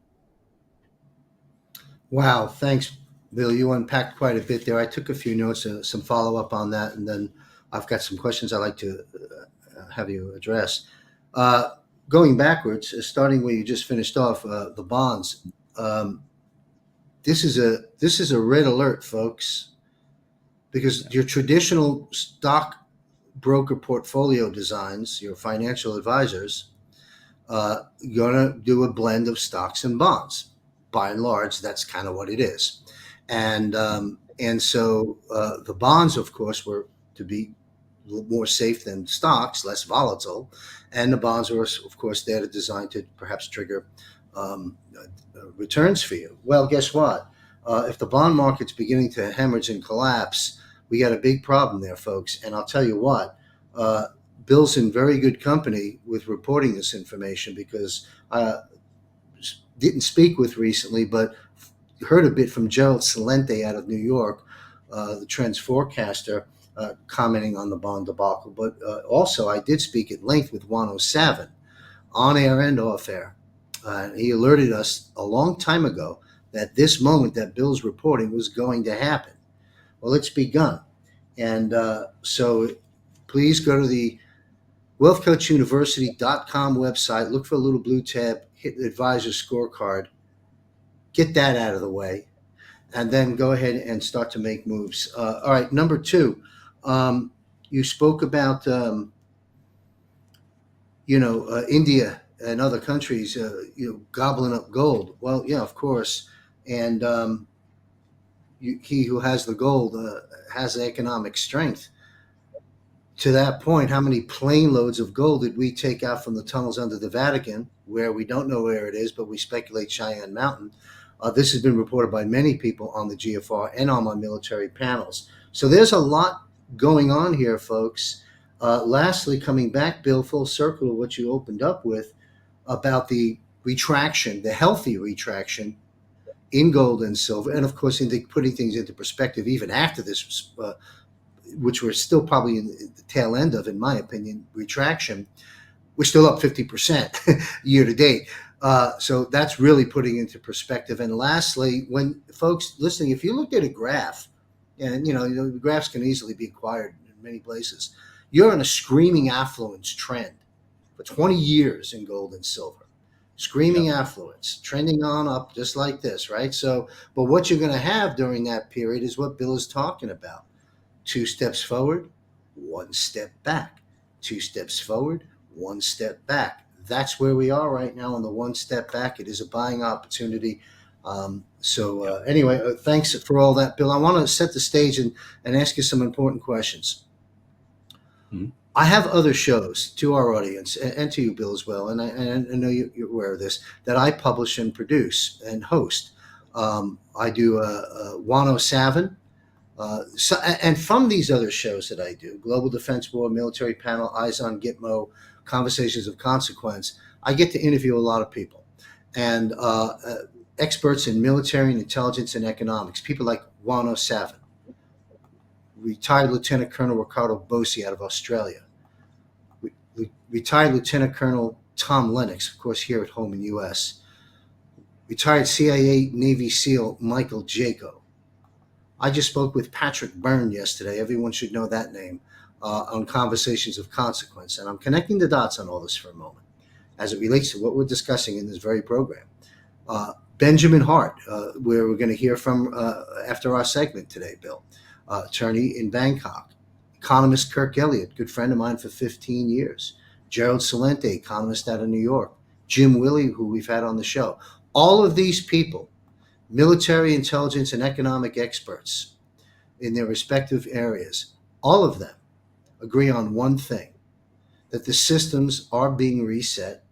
Wow, thanks, Bill. You unpacked quite a bit there. I took a few notes, some follow up on that, and then I've got some questions I'd like to have you address. Going backwards, starting where you just finished off, the bonds. This is a red alert, folks, because your traditional stock broker portfolio designs, your financial advisors, gonna do a blend of stocks and bonds. By and large, that's kind of what it is, and so the bonds, of course, were to be more safe than stocks, less volatile, and the bonds were, of course, there to designed to perhaps trigger returns for you. Well, guess what? If the bond market's beginning to hemorrhage and collapse, we got a big problem there, folks. And I'll tell you what, Bill's in very good company with reporting this information, because didn't speak with recently, but heard a bit from Gerald Celente out of New York, the trends forecaster, commenting on the bond debacle. But also, I did speak at length with Juan O'Savin, on air and off air. He alerted us a long time ago that this moment that Bill's reporting was going to happen. Well, it's begun. And so please go to the wealthcoachuniversity.com website, look for a little blue tab, hit the advisor scorecard, get that out of the way, and then go ahead and start to make moves. All right, number two, you spoke about, India and other countries, gobbling up gold. Well, yeah, of course. And he who has the gold has economic strength. To that point, how many plane loads of gold did we take out from the tunnels under the Vatican, where we don't know where it is, but we speculate Cheyenne Mountain? This has been reported by many people on the GFR and on my military panels. So there's a lot going on here, folks. Lastly, coming back, Bill, full circle to what you opened up with about the retraction, the healthy retraction in gold and silver, and of course, into putting things into perspective even after this, which we're still probably in the tail end of, in my opinion, retraction. We're still up 50% year to date. So that's really putting into perspective. And lastly, when folks listening, if you look at a graph, and the graphs can easily be acquired in many places, you're in a screaming affluence trend for 20 years in gold and silver. Screaming affluence, trending on up just like this, right? So, but what you're going to have during that period is what Bill is talking about. 2 steps forward, 1 step back. 2 steps forward, 1 step back. That's where we are right now on the 1 step back. It is a buying opportunity. Anyway, thanks for all that, Bill. I want to set the stage and ask you some important questions. Mm-hmm. I have other shows to our audience and to you, Bill, as well, and I know you're aware of this, that I publish and produce and host. I do Juan O'Savin. And from these other shows that I do, Global Defense Board, Military Panel, Eyes on Gitmo, Conversations of Consequence, I get to interview a lot of people. And experts in military and intelligence and economics, people like Juan O'Savin, retired Lieutenant Colonel Ricardo Bossi out of Australia, retired Lieutenant Colonel Tom Lennox, of course, here at home in the U.S., retired CIA Navy SEAL Michael Jaco. I just spoke with Patrick Byrne yesterday. Everyone should know that name, on Conversations of Consequence. And I'm connecting the dots on all this for a moment as it relates to what we're discussing in this very program. Benjamin Hart, where we're going to hear from after our segment today, Bill, attorney in Bangkok. Economist Kirk Elliott, good friend of mine for 15 years. Gerald Celente, economist out of New York. Jim Willey, who we've had on the show. All of these people, military intelligence and economic experts, in their respective areas, all of them agree on one thing, that the systems are being reset.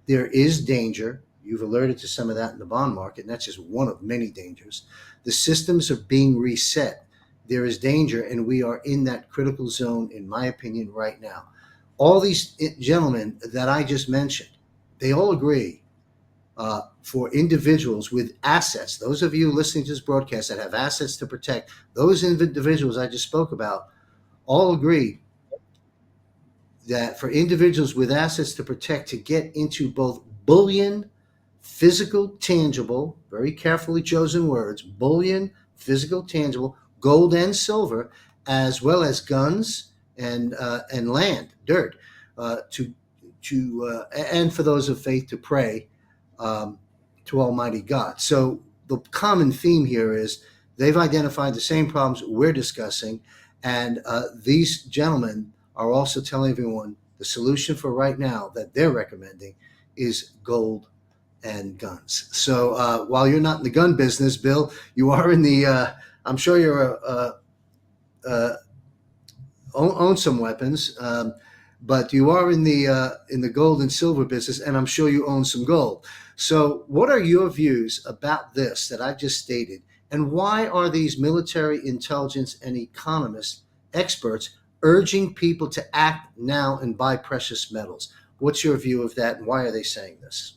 There is danger. You've alerted to some of that in the bond market, and that's just one of many dangers. The systems are being reset. There is danger, and we are in that critical zone, in my opinion, right now. All these gentlemen that I just mentioned, they all agree, for individuals with assets, those of you listening to this broadcast that have assets to protect, those individuals I just spoke about all agree that for individuals with assets to protect, to get into both bullion, physical, tangible, very carefully chosen words, bullion, physical, tangible, gold and silver, as well as guns and land, dirt, and for those of faith to pray to Almighty God. So the common theme here is they've identified the same problems we're discussing, and these gentlemen are also telling everyone the solution for right now that they're recommending is gold and guns. So while you're not in the gun business, Bill, you are in the. I'm sure you're own some weapons, but you are in the gold and silver business, and I'm sure you own some gold. So, what are your views about this that I just stated, and why are these military intelligence and economist experts urging people to act now and buy precious metals? What's your view of that, and why are they saying this?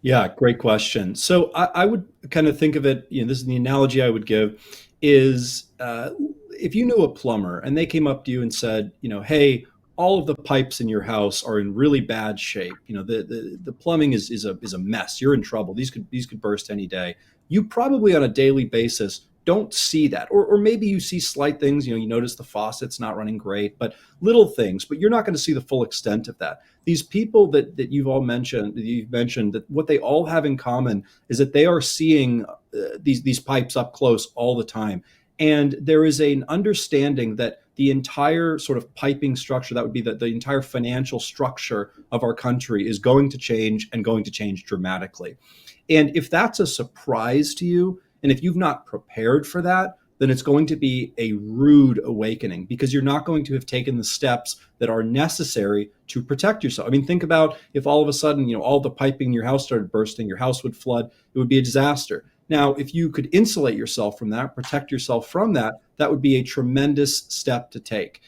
Yeah, great question. So I would kind of think of it, this is the analogy I would give is if you knew a plumber and they came up to you and said, hey, all of the pipes in your house are in really bad shape. The plumbing is a mess. You're in trouble. These could burst any day. You probably on a daily basis don't see that. Or maybe you see slight things, you notice the faucet's not running great, but little things, but you're not going to see the full extent of that. These people that you've mentioned that what they all have in common is that they are seeing these pipes up close all the time. And there is an understanding that the entire sort of piping structure, that would be the entire financial structure of our country, is going to change and going to change dramatically. And if that's a surprise to you, and if you've not prepared for that, then it's going to be a rude awakening because you're not going to have taken the steps that are necessary to protect yourself. I mean, think about if all of a sudden, all the piping in your house started bursting, your house would flood, it would be a disaster. Now, if you could insulate yourself from that, protect yourself from that, that would be a tremendous step to take.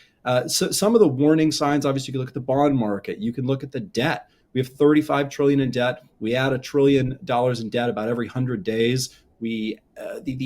So some of the warning signs, obviously, you can look at the bond market. You can look at the debt. We have 35 trillion in debt. We add $1 trillion in debt about every 100 days. The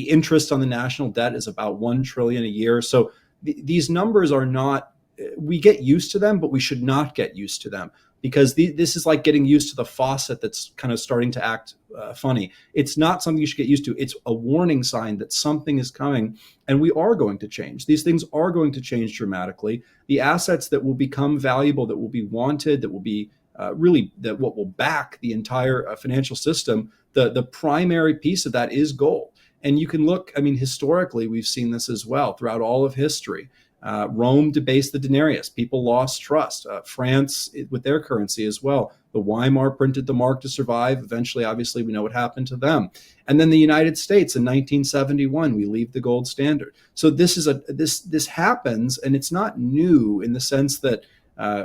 interest on the national debt is about 1 trillion a year. So these numbers are not, we get used to them, but we should not get used to them because this is like getting used to the faucet that's kind of starting to act funny. It's not something you should get used to. It's a warning sign that something is coming and we are going to change. These things are going to change dramatically. The assets that will become valuable, that will be wanted, that will be really that what will back the entire financial system, the primary piece of that is gold. And you can look, historically, we've seen this as well throughout all of history. Rome debased the denarius. People lost trust. France with their currency as well. The Weimar printed the mark to survive. Eventually, obviously, we know what happened to them. And then the United States in 1971, we leave the gold standard. So this happens, and it's not new in the sense that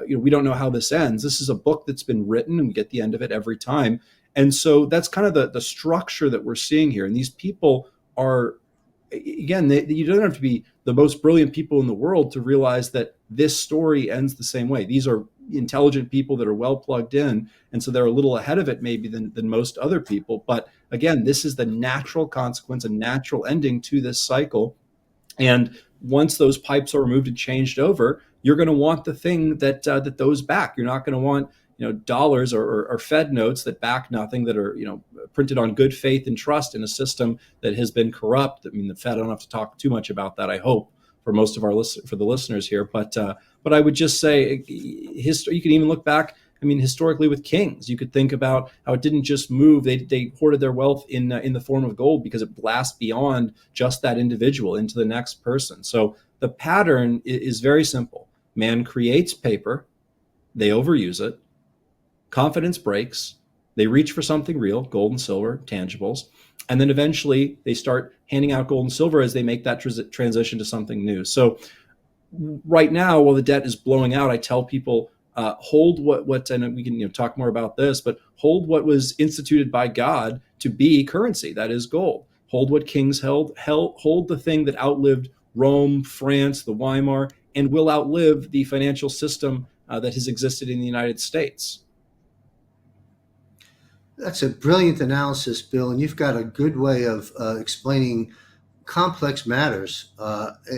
we don't know how this ends. This is a book that's been written, and we get the end of it every time. And so that's kind of the structure that we're seeing here. And these people are, again, you don't have to be the most brilliant people in the world to realize that this story ends the same way. These are intelligent people that are well plugged in. And so they're a little ahead of it maybe than most other people. But again, this is the natural consequence, a natural ending to this cycle. And once those pipes are removed and changed over, you're going to want the thing that those back. You're not going to want dollars or Fed notes that back nothing, that are printed on good faith and trust in a system that has been corrupt. The Fed, I don't have to talk too much about that, I hope, for most of for the listeners here. But I would just say history. You can even look back. Historically with kings, you could think about how it didn't just move. They hoarded their wealth in the form of gold because it blasts beyond just that individual into the next person. So the pattern is very simple. Man creates paper, they overuse it, confidence breaks, they reach for something real, gold and silver, tangibles, and then eventually they start handing out gold and silver as they make that transition to something new. So right now, while the debt is blowing out, I tell people, hold what, and we can talk more about this, but hold what was instituted by God to be currency, that is gold. Hold what kings held, hold the thing that outlived Rome, France, the Weimar, and will outlive the financial system that has existed in the United States. That's a brilliant analysis, Bill, and you've got a good way of explaining complex matters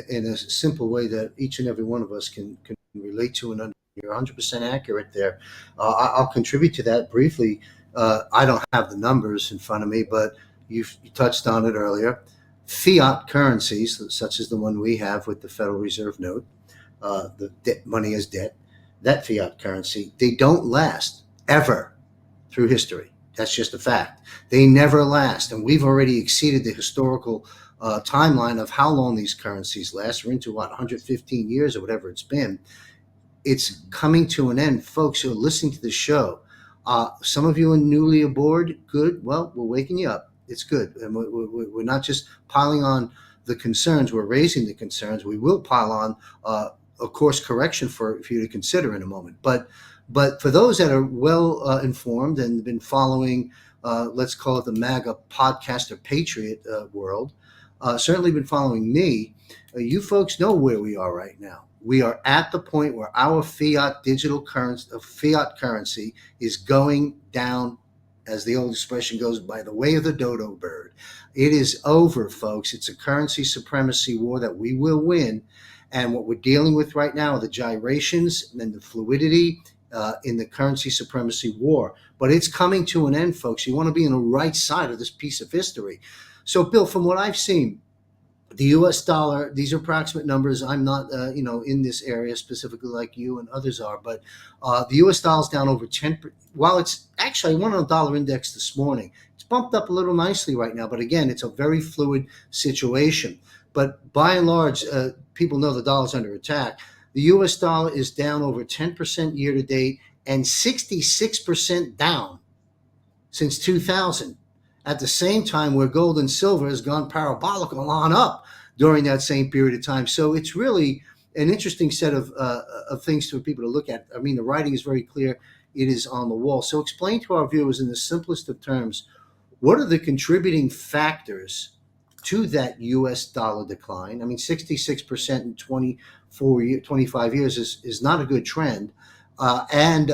in a simple way that each and every one of us can relate to and understand. You're 100% accurate there. I'll contribute to that briefly. I don't have the numbers in front of me, but you touched on it earlier. Fiat currencies, such as the one we have with the Federal Reserve note, the money as debt, that fiat currency, they don't last ever through history. That's just a fact. They never last. And we've already exceeded the historical timeline of how long these currencies last. We're into 115 years or whatever it's been. It's coming to an end. Folks who are listening to the show, some of you are newly aboard. Good. Well, we're waking you up. It's good. And we're not just piling on the concerns. We're raising the concerns. We will pile on a course correction for you to consider in a moment. But for those that are well informed and been following, let's call it the MAGA podcaster patriot world, certainly been following me, you folks know where we are right now. We are at the point where our fiat digital currency is going down, as the old expression goes, by the way of the dodo bird. It is over, folks. It's a currency supremacy war that we will win. And what we're dealing with right now are the gyrations and the fluidity in the currency supremacy war. But it's coming to an end, folks. You want to be on the right side of this piece of history. So, Bill, from what I've seen, the U.S. dollar, these are approximate numbers. I'm not, in this area specifically like you and others are, but the U.S. dollar is down over 10%. While it's actually, I went on a dollar index this morning. It's bumped up a little nicely right now, but again, it's a very fluid situation. But by and large, people know the dollar's under attack. The U.S. dollar is down over 10% year to date and 66% down since 2000. At the same time, where gold and silver has gone parabolical on up during that same period of time. So it's really an interesting set of things for people to look at. I mean, the writing is very clear. It is on the wall. So explain to our viewers in the simplest of terms, what are the contributing factors to that U.S. dollar decline? I mean, 66% in 25 years is not a good trend. And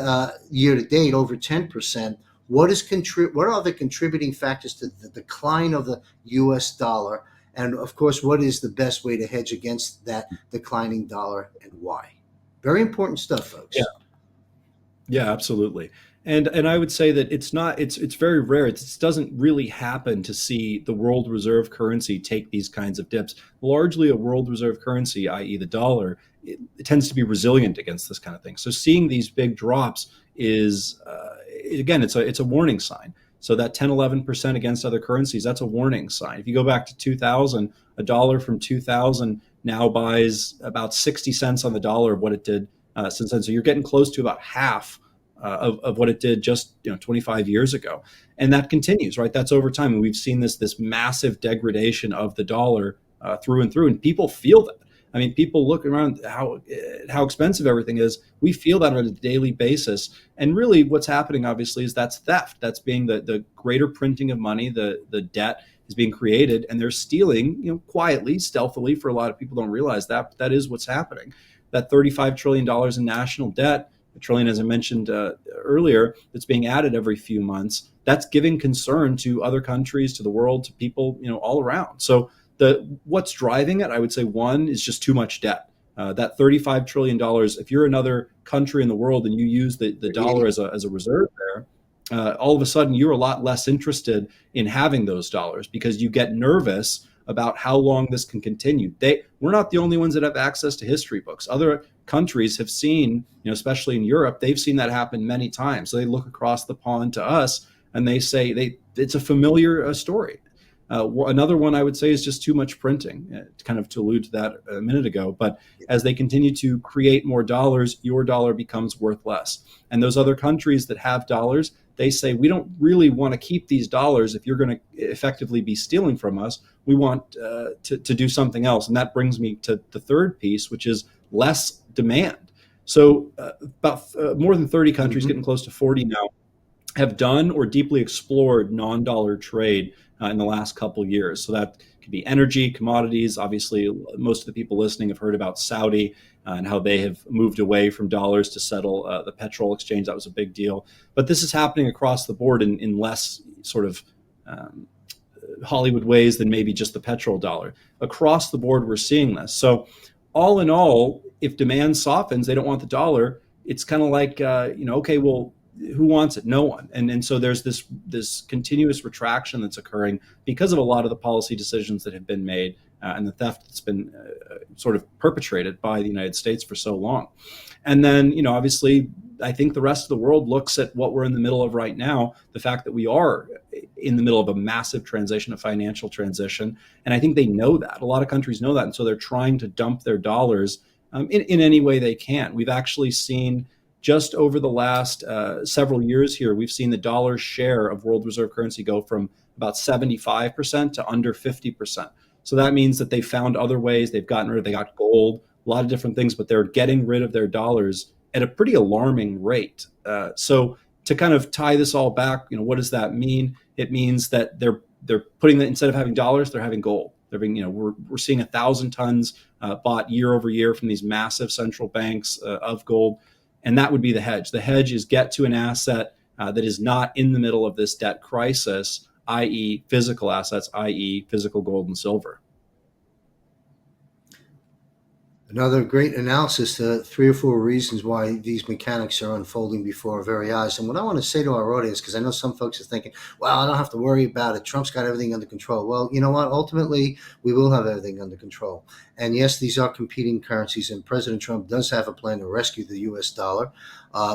year to date, over 10%. What are the contributing factors to the decline of the U.S. dollar? And of course, what is the best way to hedge against that declining dollar and why? Very important stuff, folks. Yeah, absolutely. And I would say that it's very rare. It doesn't really happen to see the world reserve currency take these kinds of dips. Largely a world reserve currency, i.e. the dollar, it tends to be resilient against this kind of thing. So seeing these big drops is, again, it's a warning sign. So that 10, 11% against other currencies, that's a warning sign. If you go back to 2000, a dollar from 2000 now buys about 60 cents on the dollar of what it did since then. So you're getting close to about half of what it did just 25 years ago. And that continues, right? That's over time. And we've seen this massive degradation of the dollar through and through. And people feel that. I mean, people look around how expensive everything is. We feel that on a daily basis. And really what's happening, obviously, is that's theft. That's being the greater printing of money. The debt is being created, and they're stealing, quietly, stealthily. For a lot of people don't realize that, but that is what's happening. That $35 trillion in national debt, a trillion, as I mentioned earlier, that's being added every few months, that's giving concern to other countries, to the world, to people, all around. So what's driving it, I would say, one is just too much debt. That $35 trillion, if you're another country in the world and you use the dollar as a reserve there, all of a sudden you're a lot less interested in having those dollars because you get nervous about how long this can continue. We're not the only ones that have access to history books. Other countries have seen, especially in Europe, they've seen that happen many times. So they look across the pond to us and they say it's a familiar story. Another one I would say is just too much printing, kind of to allude to that a minute ago. But as they continue to create more dollars, your dollar becomes worth less. And those other countries that have dollars, they say, we don't really want to keep these dollars if you're going to effectively be stealing from us. We want to do something else. And that brings me to the third piece, which is less demand. So about more than 30 countries, getting close to 40 now, have done or deeply explored non-dollar trade in the last couple years. So that could be energy, commodities. Obviously, most of the people listening have heard about Saudi and how they have moved away from dollars to settle the petrol exchange. That was a big deal. But this is happening across the board in less sort of Hollywood ways than maybe just the petrol dollar. Across the board, we're seeing this. So all in all, if demand softens, they don't want the dollar. It's kind of like, okay, well, who wants it? No one. And so there's this continuous retraction that's occurring because of a lot of the policy decisions that have been made and the theft that's been sort of perpetrated by the United States for so long. And then, obviously, I think the rest of the world looks at what we're in the middle of right now, the fact that we are in the middle of a massive transition, a financial transition. And I think they know that. A lot of countries know that. And so they're trying to dump their dollars in any way they can. We've actually seen just over the last several years here, we've seen the dollar share of world reserve currency go from about 75% to under 50%. So that means that they found other ways. They got gold, a lot of different things, but they're getting rid of their dollars at a pretty alarming rate. So to kind of tie this all back, what does that mean? It means that they're putting that, instead of having dollars, they're having gold. They're being, we're seeing 1,000 tons bought year over year from these massive central banks of gold. And that would be the hedge. The hedge is get to an asset that is not in the middle of this debt crisis, i.e. physical assets, i.e. physical gold and silver. Another great analysis, 3 or 4 reasons why these mechanics are unfolding before our very eyes. And what I want to say to our audience, because I know some folks are thinking, well, I don't have to worry about it. Trump's got everything under control. Well, you know what? Ultimately, we will have everything under control. And yes, these are competing currencies, and President Trump does have a plan to rescue the U.S. dollar.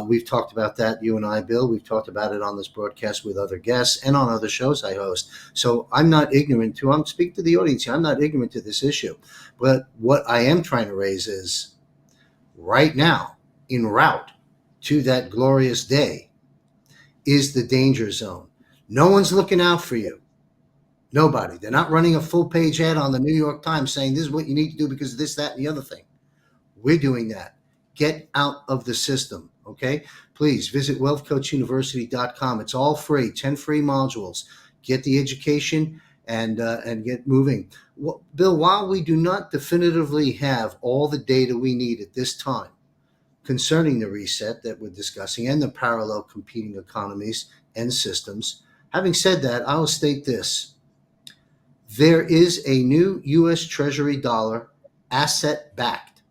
We've talked about that, you and I, Bill. We've talked about it on this broadcast with other guests and on other shows I host. So I'm not ignorant to, I'm speaking to the audience here, I'm not ignorant to this issue. But what I am trying to raise is, right now, en route to that glorious day, is the danger zone. No one's looking out for you. Nobody. They're not running a full-page ad on the New York Times saying this is what you need to do because of this, that, and the other thing. We're doing that. Get out of the system, okay? Please visit wealthcoachuniversity.com. It's all free, 10 free modules. Get the education and get moving. Well, Bill, while we do not definitively have all the data we need at this time concerning the reset that we're discussing and the parallel competing economies and systems, having said that, I'll state this. There is a new U.S. Treasury dollar, asset-backed,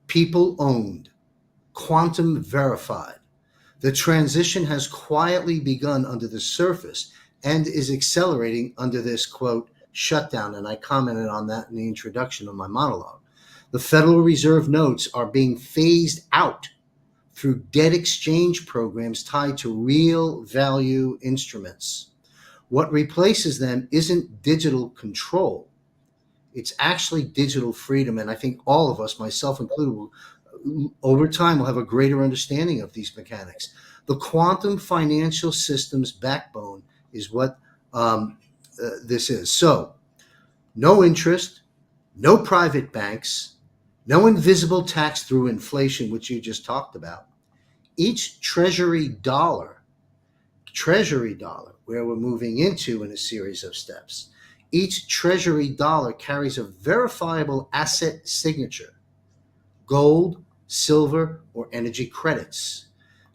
people-owned, quantum verified. The transition has quietly begun under the surface and is accelerating under this, quote, shutdown, and I commented on that in the introduction of my monologue. The Federal Reserve notes are being phased out through debt exchange programs tied to real value instruments. What replaces them isn't digital control. It's actually digital freedom. And I think all of us, myself included, over time will have a greater understanding of these mechanics. The quantum financial systems backbone is what this is. So no interest, no private banks, no invisible tax through inflation, which you just talked about. Each treasury dollar, where we're moving into in a series of steps, each treasury dollar carries a verifiable asset signature, gold, silver, or energy credits.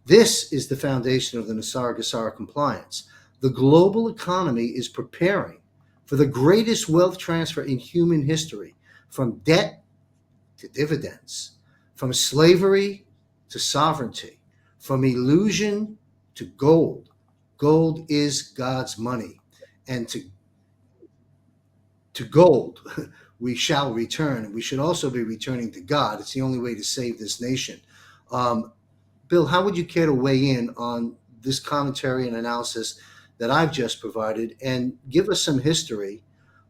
This is the foundation of the Nassar-Gassar compliance. The global economy is preparing for the greatest wealth transfer in human history, from debt to dividends, from slavery to sovereignty, from illusion to gold. Gold is God's money, and to gold we shall return. We should also be returning to God. It's the only way to save this nation. Bill, how would you care to weigh in on this commentary and analysis that I've just provided, and give us some history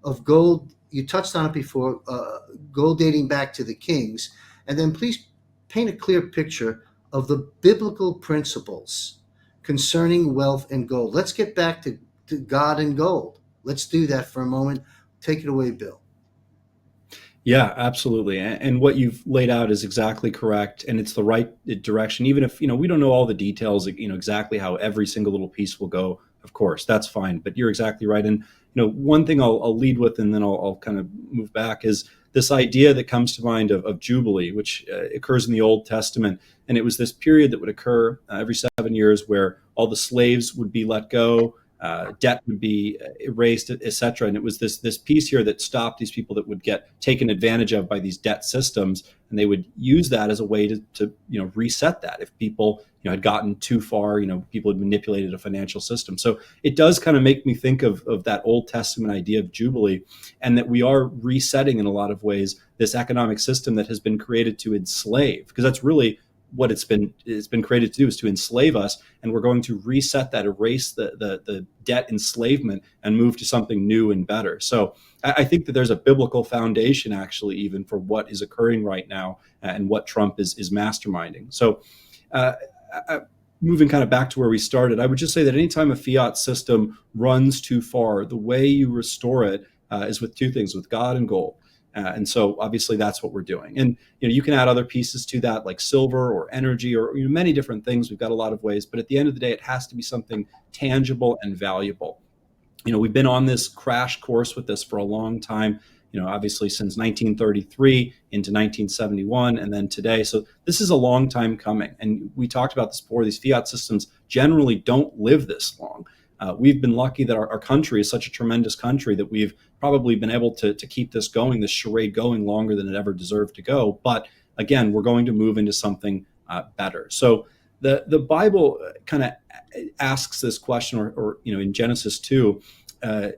of gold? You touched on it before, gold dating back to the kings, and then please paint a clear picture of the biblical principles concerning wealth and gold. Let's get back to God and gold. Let's do that for a moment. Take it away, Bill. Yeah, absolutely. And what you've laid out is exactly correct, and it's the right direction. Even if we don't know all the details, exactly how every single little piece will go. Of course, that's fine. But you're exactly right. And one thing I'll lead with, and then I'll kind of move back, is this idea that comes to mind of Jubilee, which occurs in the Old Testament, and it was this period that would occur every 7 years, where all the slaves would be let go. Debt would be erased, etc. And it was this piece here that stopped these people that would get taken advantage of by these debt systems, and they would use that as a way to reset that if people had gotten too far. People had manipulated a financial system. So it does kind of make me think of that Old Testament idea of Jubilee, and that we are resetting in a lot of ways this economic system that has been created to enslave, because that's really what it's been created to do, is to enslave us, and we're going to reset that, erase the debt enslavement, and move to something new and better. So I think that there's a biblical foundation, actually, even for what is occurring right now and what Trump is masterminding. So moving kind of back to where we started, I would just say that anytime a fiat system runs too far, the way you restore it is with two things: with God and gold. And so obviously that's what we're doing. And you can add other pieces to that, like silver or energy or many different things. We've got a lot of ways, but at the end of the day, it has to be something tangible and valuable. We've been on this crash course with this for a long time, obviously since 1933 into 1971 and then today. So this is a long time coming. And we talked about this before. These fiat systems generally don't live this long. We've been lucky that our country is such a tremendous country that we've probably been able to keep this going, this charade going, longer than it ever deserved to go. But again, we're going to move into something better. So the Bible kind of asks this question, or in Genesis 2,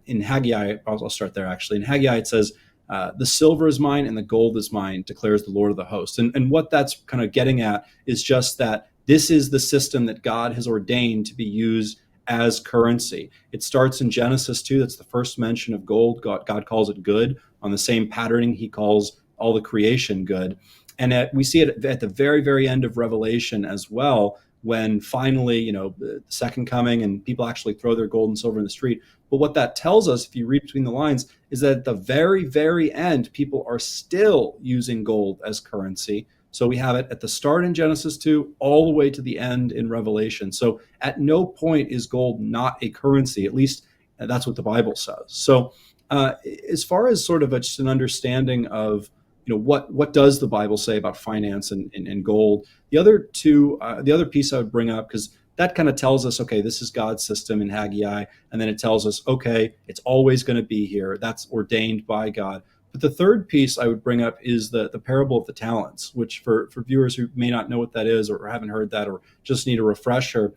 in Haggai, I'll start there actually. In Haggai, it says, the silver is mine and the gold is mine, declares the Lord of the hosts. And what that's kind of getting at is just that this is the system that God has ordained to be used as currency. It starts in Genesis 2. That's the first mention of gold. God calls it good. On the same patterning, he calls all the creation good. And we see it at the very, very end of Revelation as well, when finally, the second coming and people actually throw their gold and silver in the street. But what that tells us, if you read between the lines, is that at the very, very end, people are still using gold as currency. So we have it at the start in Genesis 2, all the way to the end in Revelation. So at no point is gold not a currency. At least that's what the Bible says. So as far as sort of just an understanding of what does the Bible say about finance and gold, the other piece I would bring up, because that kind of tells us, okay, this is God's system in Haggai, and then it tells us, okay, it's always going to be here. That's ordained by God. But the third piece I would bring up is the parable of the talents, which for viewers who may not know what that is, or haven't heard that, or just need a refresher,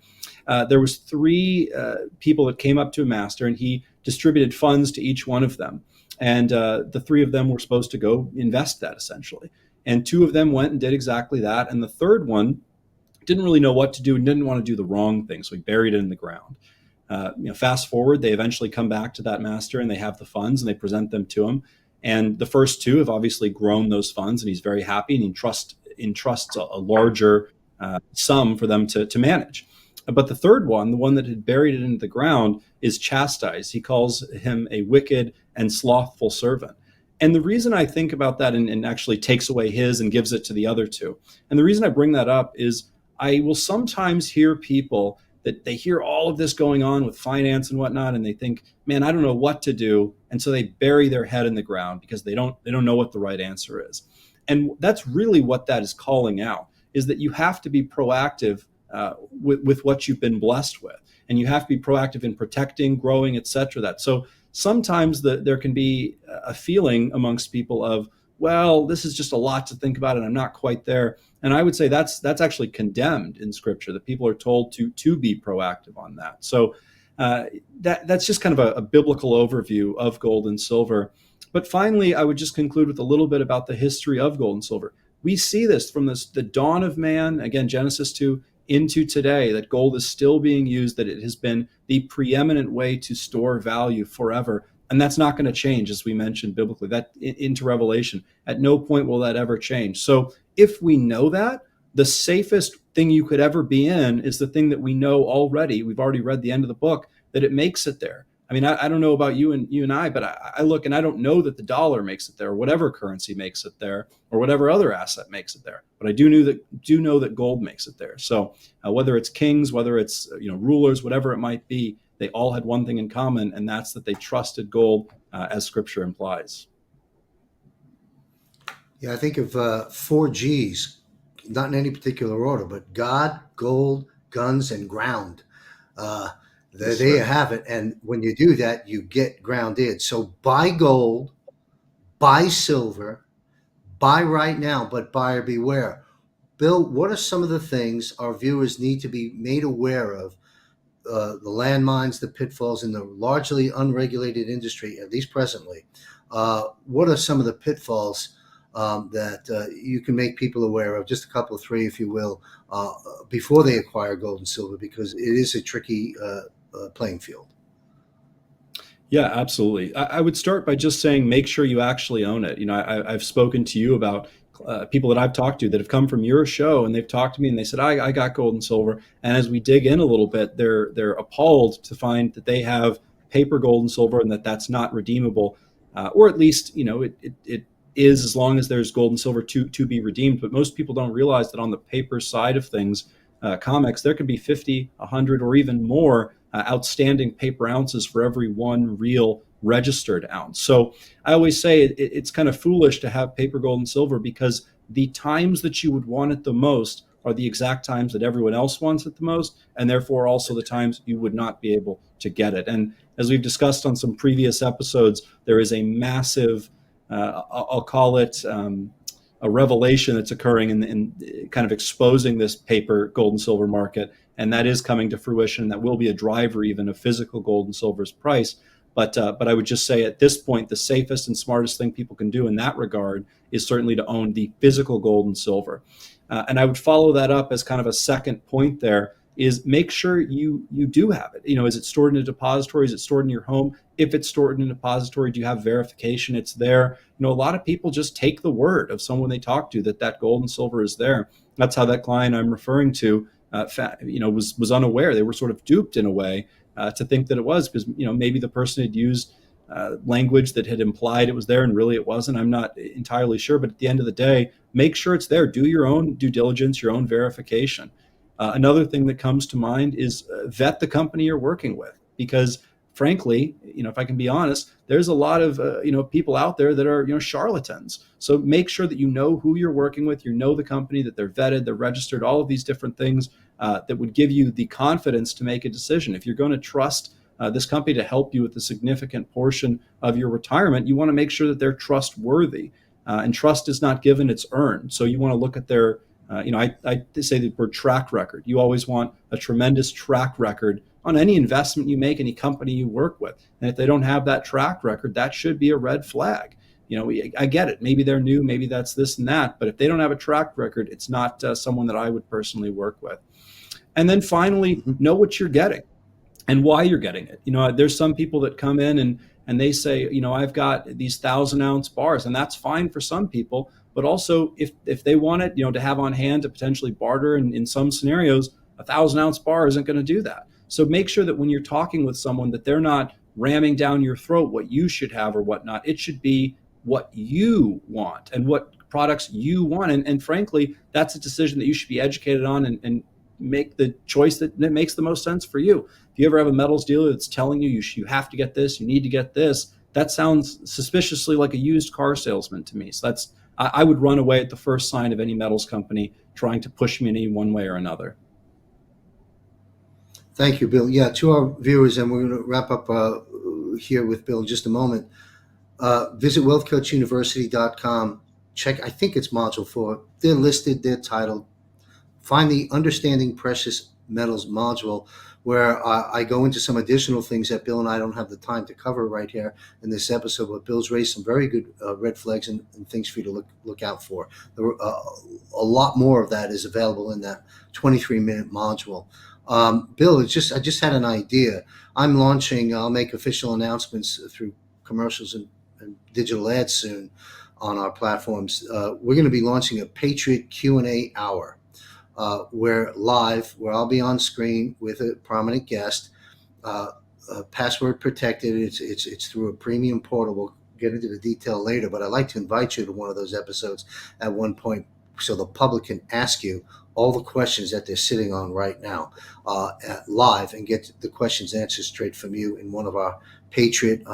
there was three people that came up to a master, and he distributed funds to each one of them. And the three of them were supposed to go invest that, essentially. And two of them went and did exactly that. And the third one didn't really know what to do and didn't want to do the wrong thing, so he buried it in the ground. Fast forward, they eventually come back to that master, and they have the funds, and they present them to him. And the first two have obviously grown those funds, and he's very happy, and he entrusts a larger sum for them to manage. But the third one, the one that had buried it into the ground, is chastised. He calls him a wicked and slothful servant. And the reason I think about that and actually takes away his and gives it to the other two, and the reason I bring that up is I will sometimes hear people that they hear all of this going on with finance and whatnot, and they think, man, I don't know what to do. And so they bury their head in the ground because they don't know what the right answer is. And that's really what that is calling out, is that you have to be proactive with what you've been blessed with. And you have to be proactive in protecting, growing, etc. That. So sometimes there can be a feeling amongst people of, well, this is just a lot to think about and I'm not quite there. And I would say that's actually condemned in Scripture, that people are told to be proactive on that. So that's just kind of a biblical overview of gold and silver. But finally, I would just conclude with a little bit about the history of gold and silver. We see this from the dawn of man, again, Genesis 2, into today, that gold is still being used, that it has been the preeminent way to store value forever. And that's not going to change, as we mentioned biblically, that into Revelation. At no point will that ever change. So if we know that, The safest thing you could ever be in is the thing that we know already. We've already read the end of the book, that it makes it there. I mean, I don't know about you and I, but I look and I don't know that the dollar makes it there, or whatever currency makes it there, or whatever other asset makes it there. But I do know that gold makes it there. So whether it's kings, whether it's rulers, whatever it might be, they all had one thing in common, and that's that they trusted gold, as Scripture implies. Yeah, I think of 4 Gs, not in any particular order, but God, gold, guns, and ground. There you have it. And when you do that, you get grounded. So buy gold, buy silver, buy right now, but buyer beware. Bill, what are some of the things our viewers need to be made aware of? The landmines, the pitfalls in the largely unregulated industry, at least presently. What are some of the pitfalls that you can make people aware of? Just a couple, three, if you will, before they acquire gold and silver, because it is a tricky playing field. Yeah, absolutely. I would start by just saying, make sure you actually own it. I've spoken to you about people that I've talked to that have come from your show, and they've talked to me and they said, I got gold and silver. And as we dig in a little bit, they're appalled to find that they have paper gold and silver, and that's not redeemable, or at least it is, as long as there's gold and silver to be redeemed. But most people don't realize that on the paper side of things, COMEX, there could be 50, 100, or even more outstanding paper ounces for every one real registered ounce. So I always say it's kind of foolish to have paper gold and silver, because the times that you would want it the most are the exact times that everyone else wants it the most, and therefore also the times you would not be able to get it. And as we've discussed on some previous episodes, there is a massive, I'll call it a revelation that's occurring in kind of exposing this paper gold and silver market, and that is coming to fruition. That will be a driver even of physical gold and silver's price. But I would just say at this point, the safest and smartest thing people can do in that regard is certainly to own the physical gold and silver. And I would follow that up as kind of a second point there, is make sure you do have it. Is it stored in a depository? Is it stored in your home? If it's stored in a depository, do you have verification it's there? A lot of people just take the word of someone they talk to that gold and silver is there. That's how that client I'm referring to, was unaware. They were sort of duped in a way to think that it was, because maybe the person had used language that had implied it was there, and really it wasn't. I'm not entirely sure, but at the end of the day, make sure it's there. Do your own due diligence, your own verification. Another thing that comes to mind is vet the company you're working with, because frankly, if I can be honest, there's a lot of people out there that are charlatans. So make sure that you know who you're working with, the company, that they're vetted, they're registered, all of these different things that would give you the confidence to make a decision. If you're going to trust this company to help you with a significant portion of your retirement, you want to make sure that they're trustworthy, and trust is not given, it's earned. So you want to look at their I say the word track record. You always want a tremendous track record on any investment you make, any company you work with. And if they don't have that track record, that should be a red flag. I get it. Maybe they're new, maybe that's this and that. But if they don't have a track record, it's not someone that I would personally work with. And then finally, know what you're getting and why you're getting it. There's some people that come in and they say, I've got these 1,000-ounce bars, and that's fine for some people. But also, if they want it, to have on hand to potentially barter, in some scenarios, a 1,000-ounce bar isn't going to do that. So make sure that when you're talking with someone, that they're not ramming down your throat what you should have or whatnot. It should be what you want and what products you want. And frankly, that's a decision that you should be educated on, and make the choice that makes the most sense for you. If you ever have a metals dealer that's telling you you have to get this, you need to get this, that sounds suspiciously like a used car salesman to me. So I would run away at the first sign of any metals company trying to push me in any one way or another. Thank you, Bill. Yeah, to our viewers, and we're going to wrap up here with Bill in just a moment. Visit wealthcoachuniversity.com. Check, I think it's module 4. They're listed, they're titled. Find the Understanding Precious Metals module, where I go into some additional things that Bill and I don't have the time to cover right here in this episode, but Bill's raised some very good red flags and things for you to look out for. A lot more of that is available in that 23-minute module. Bill, I just had an idea. I'm launching, I'll make official announcements through commercials and digital ads soon on our platforms. We're going to be launching a Patriot Q&A hour. We're live, where I'll be on screen with a prominent guest. Password protected. It's through a premium portal. We'll get into the detail later, but I'd like to invite you to one of those episodes at one point so the public can ask you all the questions that they're sitting on right now live and get the questions answered straight from you in one of our Patriot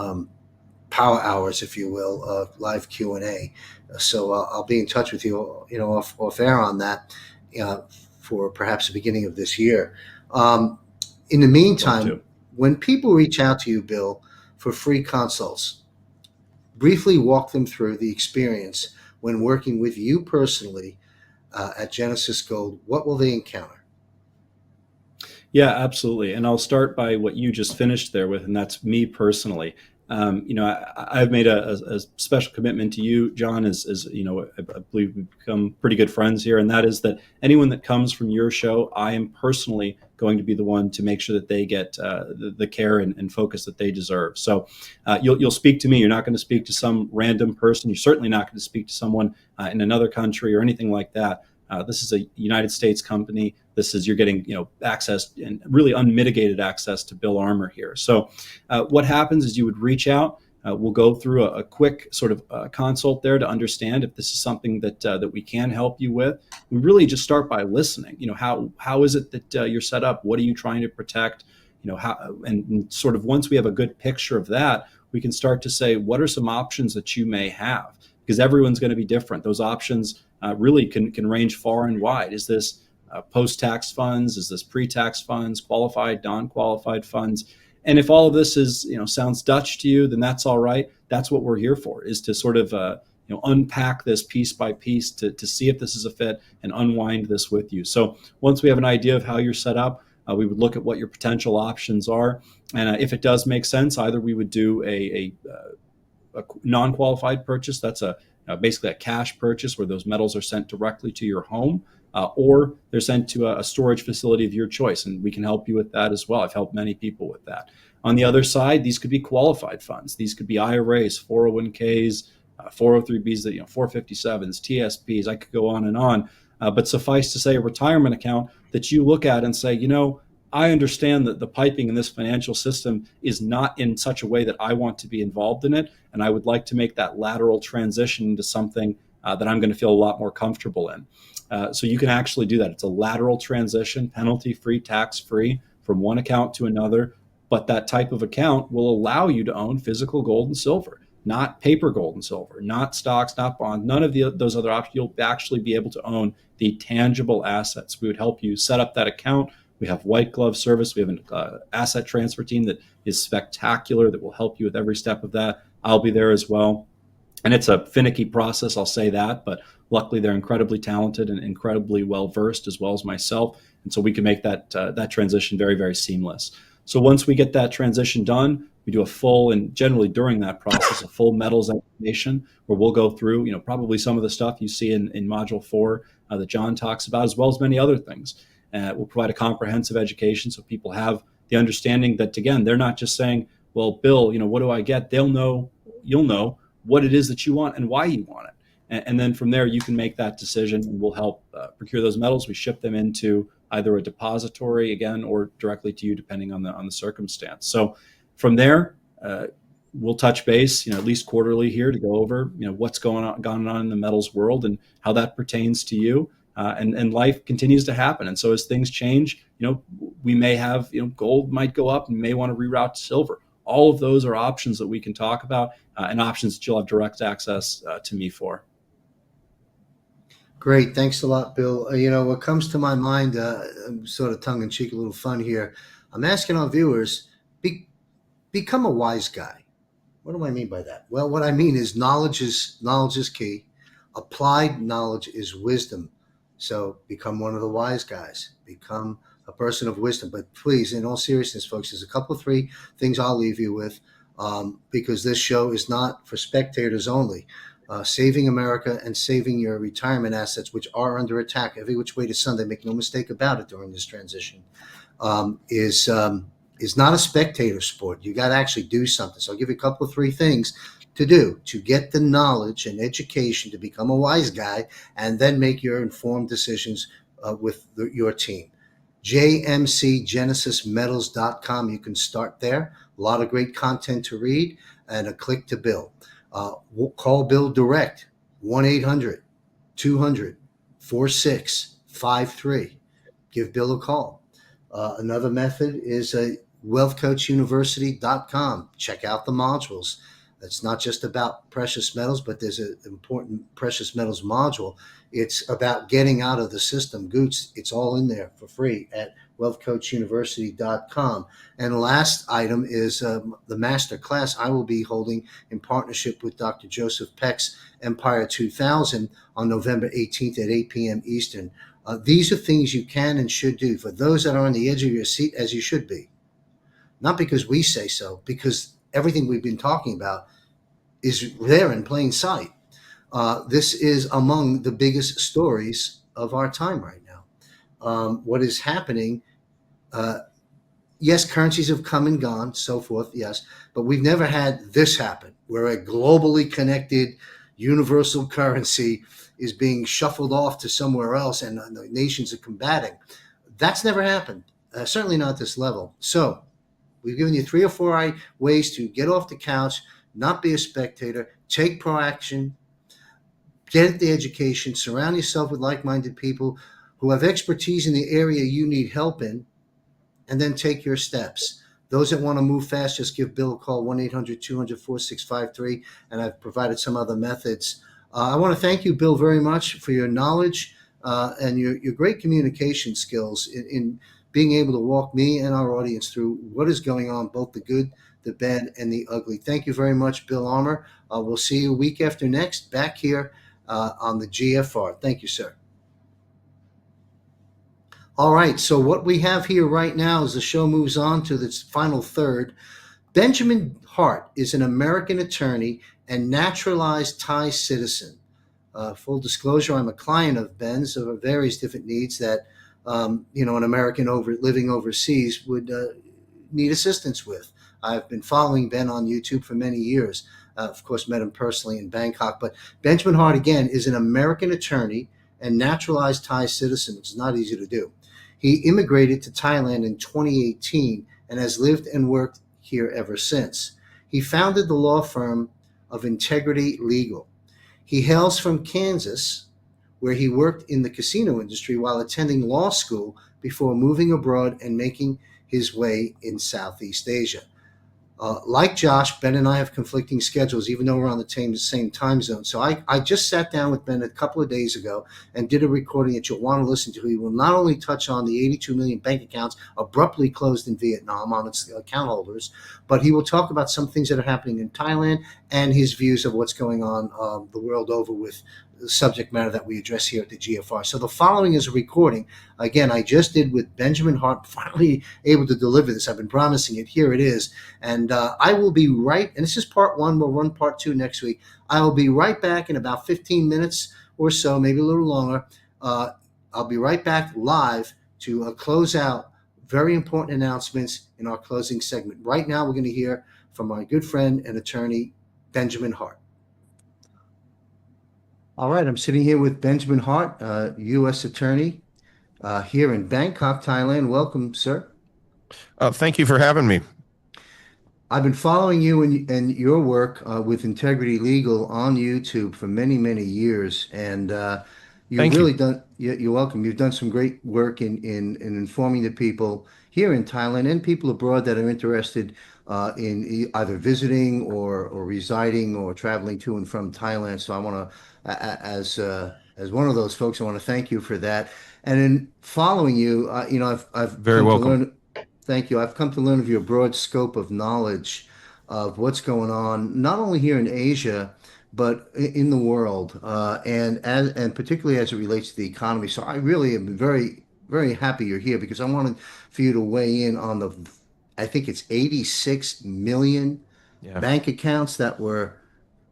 power hours, if you will, live Q&A. So I'll be in touch with you, off air on that for perhaps the beginning of this year. In the meantime, when people reach out to you, Bill, for free consults, briefly walk them through the experience when working with you personally at Genesis Gold. What will they encounter? Yeah, absolutely. And I'll start by what you just finished there with, and that's me personally. I've made a special commitment to you, John, as I believe we've become pretty good friends here. And that is that anyone that comes from your show, I am personally going to be the one to make sure that they get the care and focus that they deserve. So you'll speak to me. You're not going to speak to some random person. You're certainly not going to speak to someone in another country or anything like that. This is a United States company. You're getting access and really unmitigated access to Bill Armour here. So what happens is you would reach out. We'll go through a quick sort of consult there to understand if this is something that we can help you with. We really just start by listening. How is it that you're set up? What are you trying to protect? And sort of once we have a good picture of that, we can start to say, what are some options that you may have? Because everyone's going to be different. Those options really can range far and wide. Is this post-tax funds? Is this pre-tax funds, qualified, non-qualified funds? And if all of this sounds Dutch to you, then that's all right. That's what we're here for, is to sort of unpack this piece by piece to see if this is a fit and unwind this with you. So once we have an idea of how you're set up, we would look at what your potential options are. And if it does make sense, either we would do a non-qualified purchase. That's basically a cash purchase where those metals are sent directly to your home, or they're sent to a storage facility of your choice, and we can help you with that as well. I've helped many people with that. On the other side, these could be qualified funds. These could be IRAs, 401ks, 403bs, 457s, TSPs. I could go on and on. But suffice to say, a retirement account that you look at and say, I understand that the piping in this financial system is not in such a way that I want to be involved in it, and I would like to make that lateral transition into something that I'm going to feel a lot more comfortable in. So you can actually do that. It's a lateral transition, penalty-free, tax-free, from one account to another. But that type of account will allow you to own physical gold and silver, not paper gold and silver, not stocks, not bonds, none of those other options. You'll actually be able to own the tangible assets. We would help you set up that account. We have white glove service. We have an asset transfer team that is spectacular, that will help you with every step of that. I'll be there as well. And it's a finicky process, I'll say that, but luckily they're incredibly talented and incredibly well-versed, as well as myself. And so we can make that transition very, very seamless. So once we get that transition done, we do a full, and generally during that process, a full metals explanation where we'll go through, probably some of the stuff you see in Module 4 that John talks about, as well as many other things. We'll provide a comprehensive education so people have the understanding that, again, they're not just saying, well, Bill, what do I get? You'll know what it is that you want and why you want it. And then from there, you can make that decision, and we'll help procure those metals. We ship them into either a depository, again, or directly to you, depending on the circumstance. So from there, we'll touch base, at least quarterly here to go over, what's gone on in the metals world and how that pertains to you. And life continues to happen. And so as things change, we may have, gold might go up and may want to reroute to silver. All of those are options that we can talk about and options that you'll have direct access to me for. Great. Thanks a lot, Bill. What comes to my mind, sort of tongue in cheek, a little fun here. I'm asking our viewers, become a wise guy. What do I mean by that? Well, what I mean is knowledge is key. Applied knowledge is wisdom. So become one of the wise guys. Become a person of wisdom. But please, in all seriousness, folks, there's a couple of 3 things I'll leave you with, because this show is not for spectators only. Saving America and saving your retirement assets, which are under attack every which way to Sunday, make no mistake about it, during this transition, is not a spectator sport. You got to actually do something. So I'll give you a couple of 3 things to do to get the knowledge and education to become a wise guy, and then make your informed decisions with your team. jmcgenesismetals.com. You can start there. A lot of great content to read and a click to Bill. Call Bill direct, 1-800-200-4653. Give Bill a call. Another method is wealthcoachuniversity.com. Check out the modules. It's not just about precious metals, but there's an important precious metals module. It's about getting out of the system. Goots, it's all in there for free at wealthcoachuniversity.com. And the last item is the master class I will be holding in partnership with Dr. Joseph Peck's Empire 2000 on November 18th at 8 p.m. Eastern. These are things you can and should do for those that are on the edge of your seat, as you should be. Not because we say so, because everything we've been talking about is there in plain sight. This is among the biggest stories of our time right now. What is happening, yes, currencies have come and gone, so forth, yes, but we've never had this happen, where a globally connected universal currency is being shuffled off to somewhere else and the nations are combating. That's never happened, certainly not at this level. So we've given you 3 or 4 ways to get off the couch, not be a spectator, take proaction, get the education, surround yourself with like-minded people who have expertise in the area you need help in, and then take your steps. Those that want to move fast, just give Bill a call, 1-800-200-4653, and I've provided some other methods. I want to thank you, Bill, very much for your knowledge and your great communication skills in being able to walk me and our audience through what is going on, both the good, the bad, and the ugly. Thank you very much, Bill Armour. We'll see you a week after next back here on the GFR. Thank you, sir. All right, so what we have here right now as the show moves on to its final third, Benjamin Hart is an American attorney and naturalized Thai citizen. Full disclosure, I'm a client of Ben's of various different needs that an American living overseas would need assistance with. I've been following Ben on YouTube for many years. Of course, met him personally in Bangkok. But Benjamin Hart, again, is an American attorney and naturalized Thai citizen, which is not easy to do. He immigrated to Thailand in 2018 and has lived and worked here ever since. He founded the law firm of Integrity Legal. He hails from Kansas, where he worked in the casino industry while attending law school before moving abroad and making his way in Southeast Asia. Like Josh, Ben and I have conflicting schedules, even though we're on the same time zone. So I just sat down with Ben a couple of days ago and did a recording that you'll want to listen to. He will not only touch on the 82 million bank accounts abruptly closed in Vietnam on its account holders, but he will talk about some things that are happening in Thailand and his views of what's going on the world over with the subject matter that we address here at the GFR. So the following is a recording. Again, I just did with Benjamin Hart, finally able to deliver this. I've been promising it. Here it is. And I will be right, and this is part 1. We'll run part 2 next week. I will be right back in about 15 minutes or so, maybe a little longer. I'll be right back live to close out very important announcements in our closing segment. Right now, we're going to hear from my good friend and attorney, Benjamin Hart. All right, I'm sitting here with Benjamin Hart, U.S. attorney here in Bangkok, Thailand. Welcome, sir. Thank you for having me. I've been following you and your work with Integrity Legal on YouTube for many, many years, and you're welcome. You've done some great work in informing the people here in Thailand and people abroad that are interested in either visiting or residing or traveling to and from Thailand. So I want to, as one of those folks, I want to thank you for that. And in following you, I've Very welcome. Thank you. I've come to learn of your broad scope of knowledge of what's going on, not only here in Asia, but in the world, and particularly as it relates to the economy. So I really am very, very happy you're here because I wanted for you to weigh in on I think it's 86 million bank accounts that were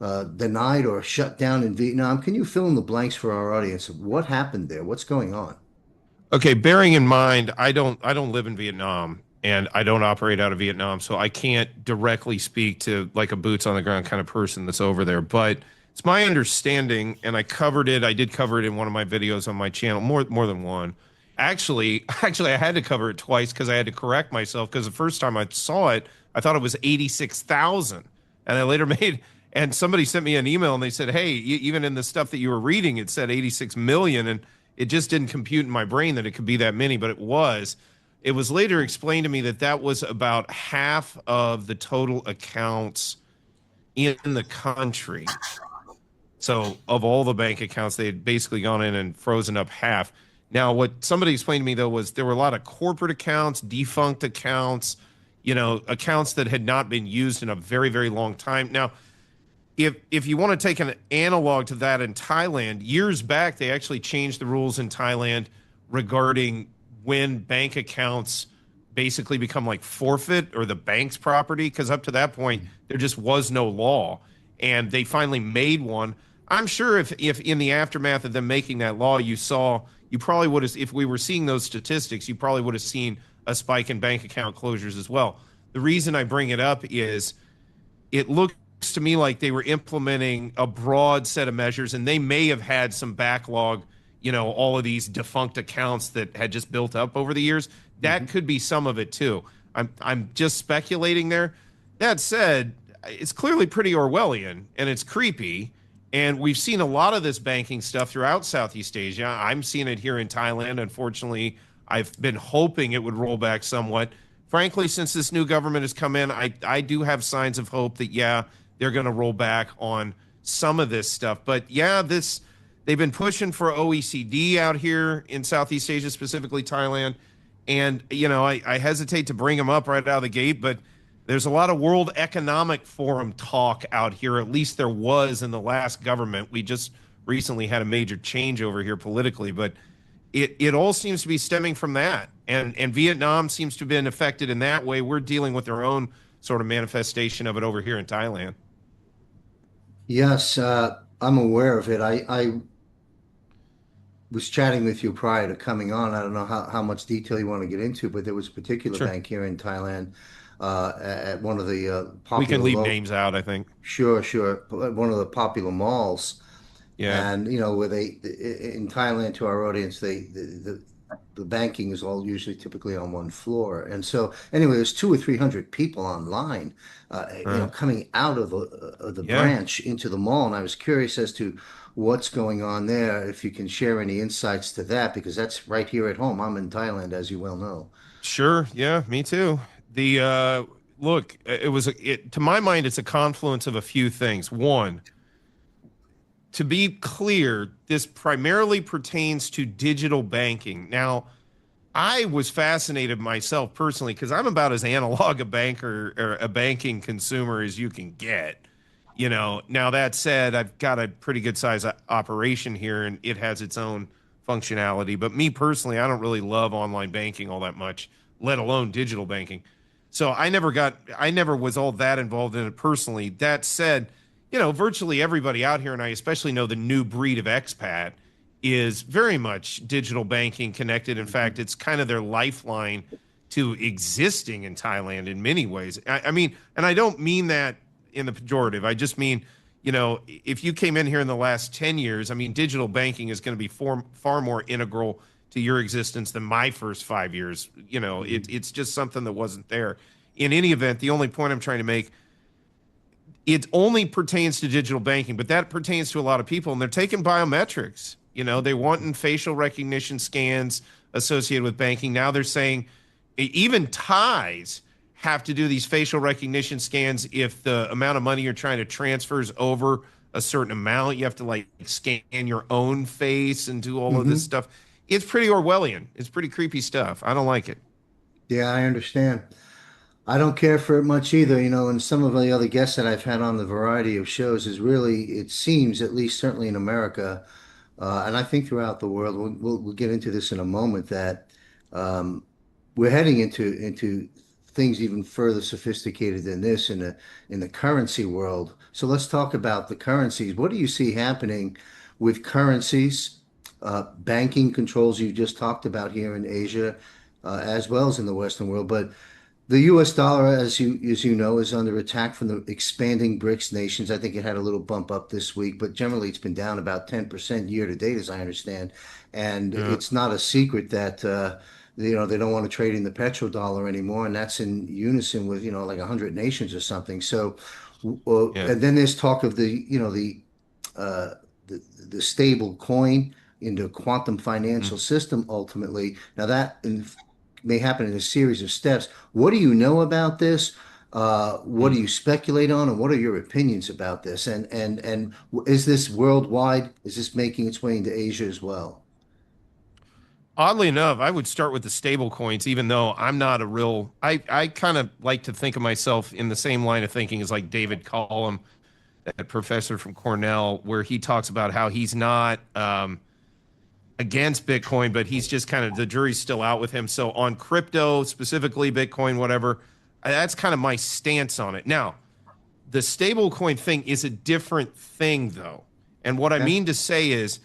denied or shut down in Vietnam. Can you fill in the blanks for our audience of what happened there? What's going on? Okay, bearing in mind, I don't live in Vietnam and I don't operate out of Vietnam, so I can't directly speak to like a boots on the ground kind of person that's over there. But It's my understanding, and I covered it. I did cover it in one of my videos on my channel, more than one. Actually, I had to cover it twice because I had to correct myself because the first time I saw it, I thought it was 86,000, and I later made. And somebody sent me an email and they said, "Hey, even in the stuff that you were reading, it said 86 million," and it just didn't compute in my brain that it could be that many, but it was. It was later explained to me that that was about half of the total accounts in the country. So of all the bank accounts, they had basically gone in and frozen up half. Now, what somebody explained to me though was there were a lot of corporate accounts, defunct accounts, accounts that had not been used in a very, very long time. Now, if you want to take an analog to that in Thailand, years back they actually changed the rules in Thailand regarding when bank accounts basically become like forfeit or the bank's property, because up to that point there just was no law, and they finally made one. I'm sure if in the aftermath of them making that law you probably would have, if we were seeing those statistics, you probably would have seen a spike in bank account closures as well. The reason I bring it up is it looks to me like they were implementing a broad set of measures, and they may have had some backlog, all of these defunct accounts that had just built up over the years. That could be some of it too. I'm just speculating there. That said, it's clearly pretty Orwellian and it's creepy. And we've seen a lot of this banking stuff throughout Southeast Asia. I'm seeing it here in Thailand. Unfortunately, I've been hoping it would roll back somewhat. Frankly, since this new government has come in, I do have signs of hope that, yeah, they're going to roll back on some of this stuff. But yeah, they've been pushing for OECD out here in Southeast Asia, specifically Thailand. And, I hesitate to bring them up right out of the gate, but there's a lot of World Economic Forum talk out here. At least there was in the last government. We just recently had a major change over here politically, but it all seems to be stemming from that. And Vietnam seems to have been affected in that way. We're dealing with our own sort of manifestation of it over here in Thailand. Yes, I'm aware of it. I was chatting with you prior to coming on. I don't know how much detail you want to get into, but there was a particular Sure. bank here in Thailand at one of the We can popular leave names out, I think. Sure, sure. One of the popular malls, Yeah. and where they in Thailand, to our audience, the banking is all usually typically on one floor, and so anyway, there's 200 or 300 people online, coming out of the Yeah. branch into the mall, and I was curious as to what's going on there. If you can share any insights to that, because that's right here at home. I'm in Thailand, as you well know. Sure. Yeah, me too. The look, to my mind, it's a confluence of a few things. One, to be clear, this primarily pertains to digital banking. Now, I was fascinated myself personally because I'm about as analog a banker or a banking consumer as you can get. Now that said, I've got a pretty good size operation here and it has its own functionality. But me personally, I don't really love online banking all that much, let alone digital banking. So I never was all that involved in it personally. That said, virtually everybody out here, and I especially know the new breed of expat, is very much digital banking connected. In fact, it's kind of their lifeline to existing in Thailand in many ways. I mean, and I don't mean that in the pejorative. I just mean, if you came in here in the last 10 years, I mean, digital banking is going to be far more integral to your existence than my first 5 years. It's just something that wasn't there. In any event, the only point I'm trying to make, it only pertains to digital banking, but that pertains to a lot of people, and they're taking biometrics. They want facial recognition scans associated with banking. Now they're saying even Thais have to do these facial recognition scans if the amount of money you're trying to transfer is over a certain amount. You have to like scan your own face and do all of this stuff. It's pretty Orwellian. It's pretty creepy stuff. I don't like it. Yeah, I understand. I don't care for it much either, and some of the other guests that I've had on the variety of shows is really, it seems, at least certainly in America, and I think throughout the world, we'll get into this in a moment, that we're heading into things even further sophisticated than this in the currency world. So let's talk about the currencies. What do you see happening with currencies, banking controls you just talked about here in Asia, as well as in the Western world, but The U.S. dollar, as you know, is under attack from the expanding BRICS nations. I think it had a little bump up this week, but generally it's been down about 10% year to date, as I understand. And Yeah. it's not a secret that they don't want to trade in the petrodollar anymore, and that's in unison with like 100 nations or something. So, Yeah. and then there's talk of uh, the stable coin into a quantum Mm. financial system ultimately. Now may happen in a series of steps. What do you know about this? What Mm. do you speculate on, and what are your opinions about this? And is this worldwide? Is this making its way into Asia as well? Oddly enough, I would start with the stable coins, even though I'm not a real. I kind of like to think of myself in the same line of thinking as like David Collum, that professor from Cornell, where he talks about how he's not against Bitcoin, but he's just kind of the jury's still out with him. So on crypto, specifically Bitcoin, whatever, that's kind of my stance on it. Now, the stable coin thing is a different thing, though. And what I Okay. mean to say is,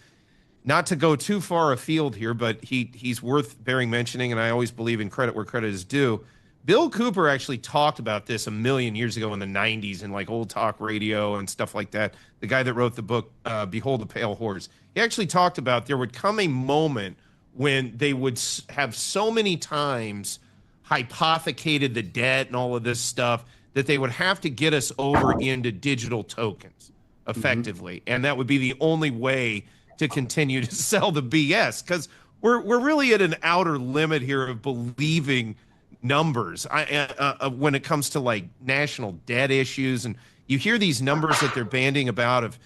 not to go too far afield here, but he's worth bearing mentioning, and I always believe in credit where credit is due. Bill Cooper actually talked about this a million years ago in the 90s in like old talk radio and stuff like that. The guy that wrote the book, Behold the Pale Horse, he actually talked about there would come a moment when they would have so many times hypothecated the debt and all of this stuff that they would have to get us over into digital tokens Hmm. effectively. And that would be the only way to continue to sell the BS, because we're really at an outer limit here of believing numbers. When it comes to like national debt issues, and you hear these numbers that they're banding about of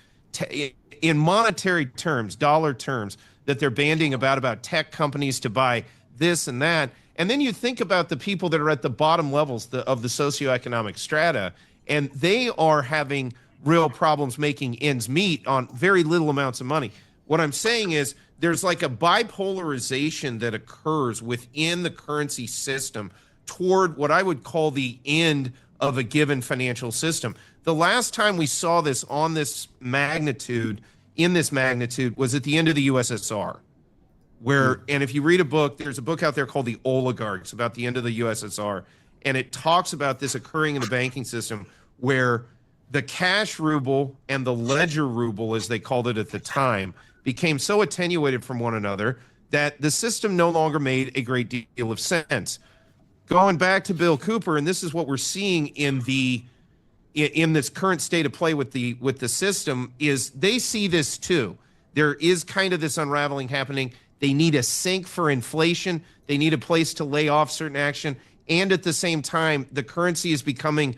in monetary terms, dollar terms, that they're banding about tech companies to buy this and that. And then you think about the people that are at the bottom levels of the socioeconomic strata, and they are having real problems making ends meet on very little amounts of money. What I'm saying is there's like a bipolarization that occurs within the currency system toward what I would call the end of a given financial system. The last time we saw this on this magnitude, in this magnitude, was at the end of the USSR. Where, and if you read a book, there's a book out there called The Oligarchs about the end of the USSR. And it talks about this occurring in the banking system where the cash ruble and the ledger ruble, as they called it at the time, became so attenuated from one another that the system no longer made a great deal of sense. Going back to Bill Cooper, and this is what we're seeing in this current state of play with the system, is they see this too. There is kind of this unraveling happening. They need a sink for inflation. They need a place to lay off certain action. And at the same time, the currency is becoming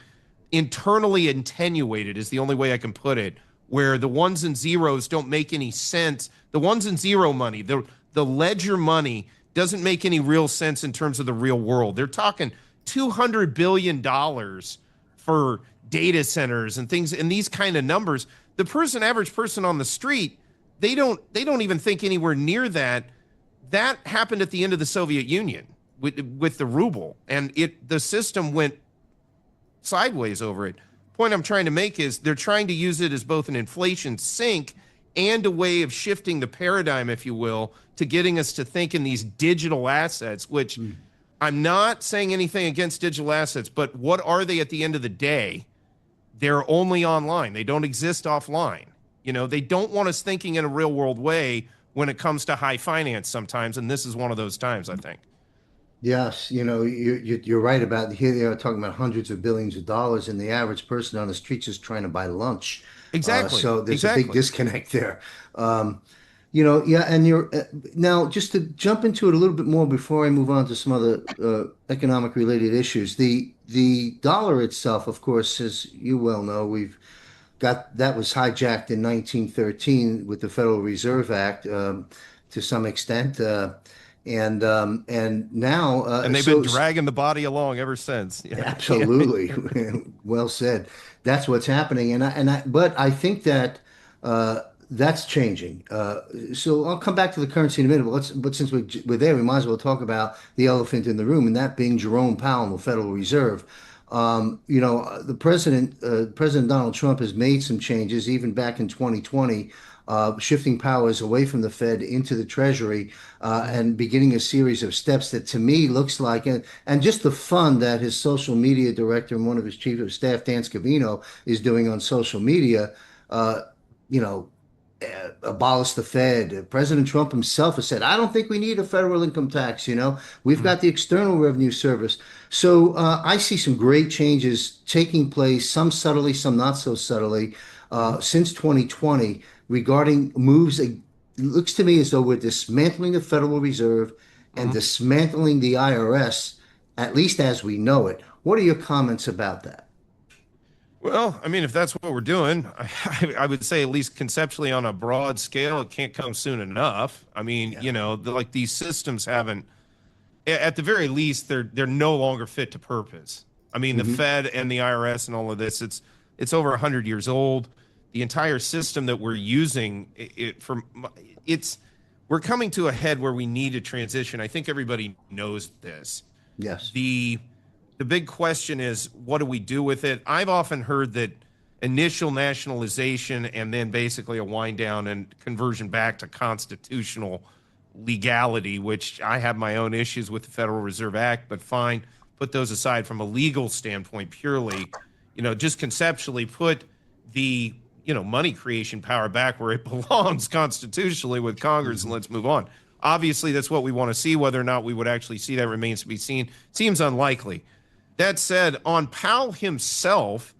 internally attenuated, is the only way I can put it, where the ones and zeros don't make any sense. The ones and zero money, the ledger money doesn't make any real sense in terms of the real world. They're talking $200 billion for data centers and things, and these kind of numbers. The average person on the street, they don't even think anywhere near that. That happened at the end of the Soviet Union with the ruble, and the system went sideways over it. Point I'm trying to make is they're trying to use it as both an inflation sink and a way of shifting the paradigm, if you will, to getting us to think in these digital assets, which I'm not saying anything against digital assets, but what are they at the end of the day? They're only online. They don't exist offline. They don't want us thinking in a real world way when it comes to high finance sometimes, and this is one of those times, I think. Yes, you're right about here. They are talking about hundreds of billions of dollars, and the average person on the streets is trying to buy lunch. Exactly. So there's a big Exactly. disconnect there. Yeah, and you're now just to jump into it a little bit more before I move on to some other economic related issues. The dollar itself, of course, as you well know, we've got that was hijacked in 1913 with the Federal Reserve Act to some extent. And now, And they've been dragging the body along ever since. Yeah. absolutely, well said. That's what's happening, but I think that that's changing. So I'll come back to the currency in a minute. But since we're there, we might as well talk about the elephant in the room, and that being Jerome Powell, the Federal Reserve. The President Donald Trump has made some changes, even back in 2020, shifting powers away from the Fed into the Treasury, and beginning a series of steps that to me looks like, and just the fun that his social media director and one of his chief of staff, Dan Scavino, is doing on social media, uh, you know, abolish the Fed. President Trump himself has said, I don't think we need a federal income tax. We've got the External Revenue Service. So I see some great changes taking place, some subtly, some not so subtly, since 2020 regarding moves. It looks to me as though we're dismantling the Federal Reserve and dismantling the IRS, at least as we know it. What are your comments about that? Well, I mean, if that's what we're doing, I would say at least conceptually on a broad scale, it can't come soon enough. I mean, like these systems haven't, at the very least, they're no longer fit to purpose. I mean, the Fed and the IRS and all of this, it's over 100 years old. The entire system that we're using, we're coming to a head where we need a transition. I think everybody knows this. Yes. The big question is, what do we do with it? I've often heard that initial nationalization and then basically a wind down and conversion back to constitutional legality, which I have my own issues with the Federal Reserve Act, but fine, put those aside from a legal standpoint purely, just conceptually put the, money creation power back where it belongs constitutionally with Congress, and let's move on. Obviously, that's what we want to see. Whether or not we would actually see that remains to be seen. Seems unlikely. That said, on Powell himself,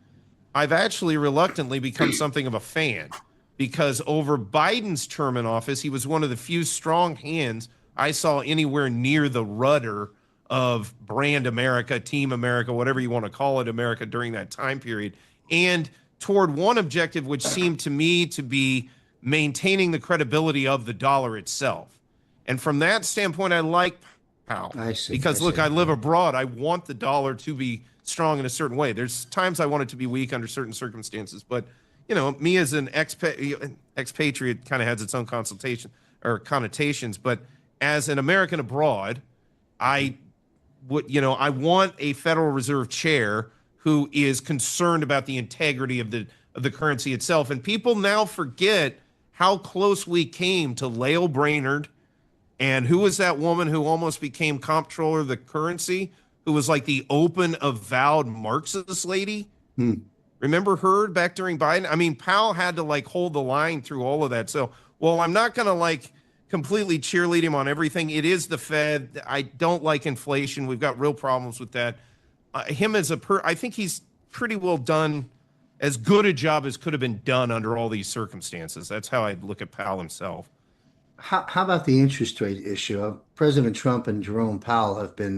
I've actually reluctantly become something of a fan, because over Biden's term in office, he was one of the few strong hands I saw anywhere near the rudder of brand America, team America, whatever you want to call it, America during that time period, and toward one objective which seemed to me to be maintaining the credibility of the dollar itself. And from that standpoint, I like Powell. I see. Because look, I live abroad. I want the dollar to be strong in a certain way. There's times I want it to be weak under certain circumstances. But, me as an expatriate kind of has its own consultation or connotations. But as an American abroad, I want a Federal Reserve chair who is concerned about the integrity of the currency itself. And people now forget how close we came to Lael Brainerd. And who was that woman who almost became comptroller of the currency, who was like the open, avowed Marxist lady? Remember her back during Biden? I mean, Powell had to hold the line through all of that. So, I'm not going to completely cheerlead him on everything. It is the Fed. I don't like inflation. We've got real problems with that. Him as I think he's pretty well done as good a job as could have been done under all these circumstances. That's how I look at Powell himself. How about the interest rate issue? President Trump and Jerome Powell have been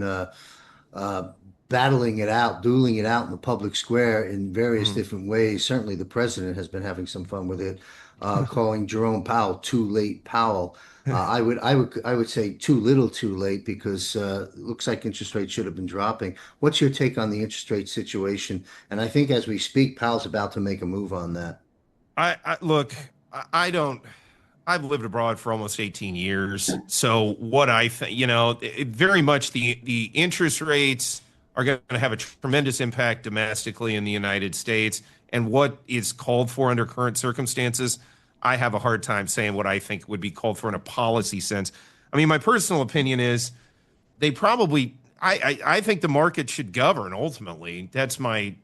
battling it out, dueling it out in the public square in various different ways. Certainly, the president has been having some fun with it, calling Jerome Powell too late Powell. I would say too little, too late, because it looks like interest rates should have been dropping. What's your take on the interest rate situation? And I think as we speak, Powell's about to make a move on that. I don't. I've lived abroad for almost 18 years. So what I think, very much the interest rates are going to have a tremendous impact domestically in the United States. And what is called for under current circumstances, I have a hard time saying what I think would be called for in a policy sense. I mean, my personal opinion is they probably, I think the market should govern ultimately. That's my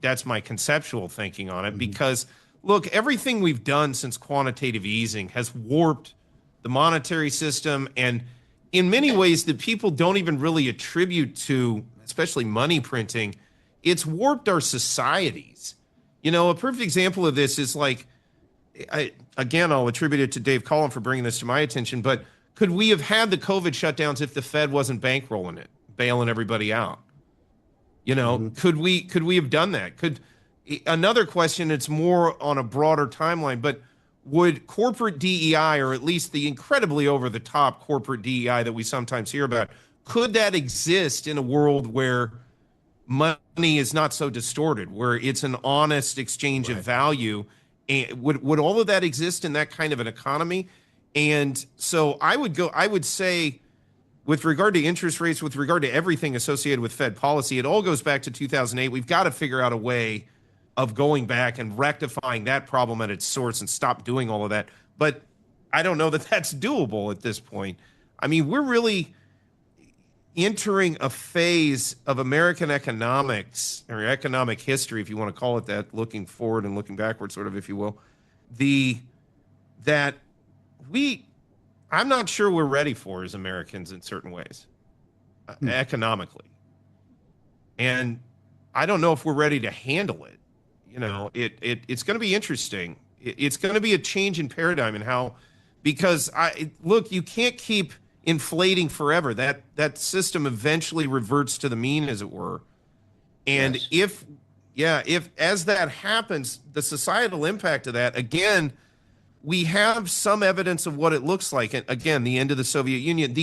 conceptual thinking on it, because look, everything we've done since quantitative easing has warped the monetary system, and in many ways that people don't even really attribute to, especially money printing, it's warped our societies. A perfect example of this is I'll attribute it to Dave Collin for bringing this to my attention, but could we have had the COVID shutdowns if the Fed wasn't bankrolling it, bailing everybody out? Could we have done that? Another question, it's more on a broader timeline, but would corporate DEI, or at least the incredibly over-the-top corporate DEI that we sometimes hear about, could that exist in a world where money is not so distorted, where it's an honest exchange of value? And would all of that exist in that kind of an economy? And so I would say, with regard to interest rates, with regard to everything associated with Fed policy, it all goes back to 2008. We've got to figure out a way of going back and rectifying that problem at its source and stop doing all of that. But I don't know that that's doable at this point. I mean, we're really entering a phase of American economics or economic history, if you want to call it that, looking forward and looking backward, sort of, if you will, the that we I'm not sure we're ready for as Americans in certain ways, economically. And I don't know if we're ready to handle it. It's going to be interesting. It's going to be a change in paradigm in how, because look, you can't keep inflating forever. That system eventually reverts to the mean, as it were. And Yes. if as that happens, the societal impact of that, again, we have some evidence of what it looks like. And again, the end of the Soviet Union,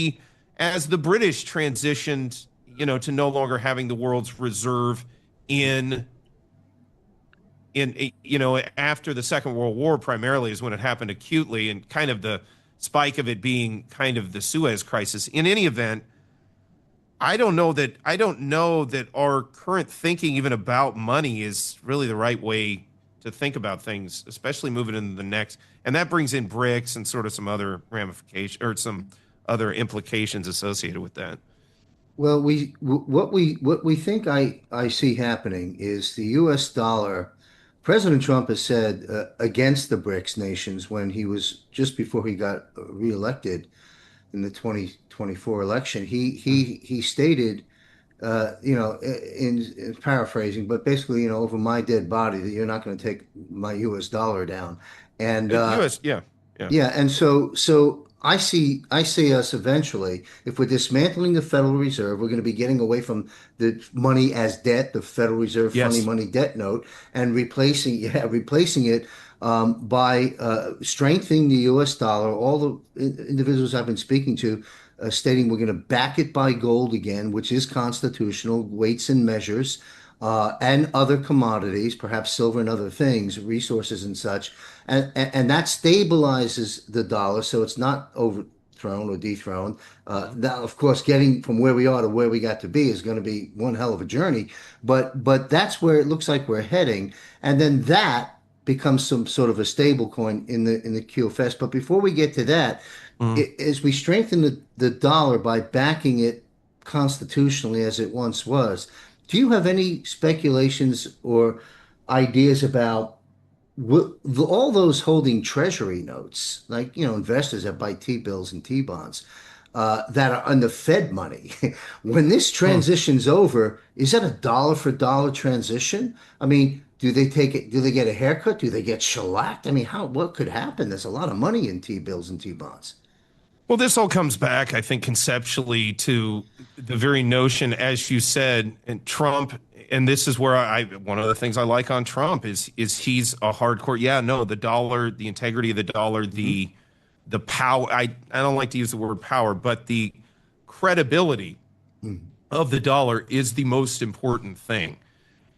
as the British transitioned, to no longer having the world's reserve in after the Second World War, primarily is when it happened acutely, and kind of the spike of it being kind of the Suez Crisis. In any event, I don't know that our current thinking even about money is really the right way to think about things, especially moving into the next. And that brings in BRICS and sort of some other ramifications or some other implications associated with that. Well, what we think I see happening is the U.S. dollar. President Trump has said against the BRICS nations when he was just before he got reelected in the 2024 election. He stated, in paraphrasing, but basically, over my dead body, that you're not going to take my U.S. dollar down. And U.S. Yeah, yeah. yeah, and so I see us eventually, if we're dismantling the Federal Reserve, we're going to be getting away from the money as debt, the Federal Reserve funny Yes. money debt note, and replacing it by strengthening the U.S. dollar. All the individuals I've been speaking to stating we're going to back it by gold again, which is constitutional, weights and measures, and other commodities, perhaps silver and other things, resources and such. And that stabilizes the dollar so it's not overthrown or dethroned. Now, of course, getting from where we are to where we got to be is going to be one hell of a journey. But that's where it looks like we're heading. And then that becomes some sort of a stable coin in the QFS. But before we get to that, Mhm. as we strengthen the dollar by backing it constitutionally as it once was, do you have any speculations or ideas about all those holding treasury notes, like, investors that buy T-bills and T-bonds, that are under Fed money? When this Hmm. transitions over, is that a dollar for dollar transition? I mean, do they take it? Do they get a haircut? Do they get shellacked? I mean, what could happen? There's a lot of money in T-bills and T-bonds. Well, this all comes back, I think, conceptually to the very notion, as you said, and Trump. And this is where one of the things I like on Trump is he's a hardcore. Yeah, no, the dollar, the integrity of the dollar, Mhm. the power. I don't like to use the word power, but the credibility Mhm. of the dollar is the most important thing.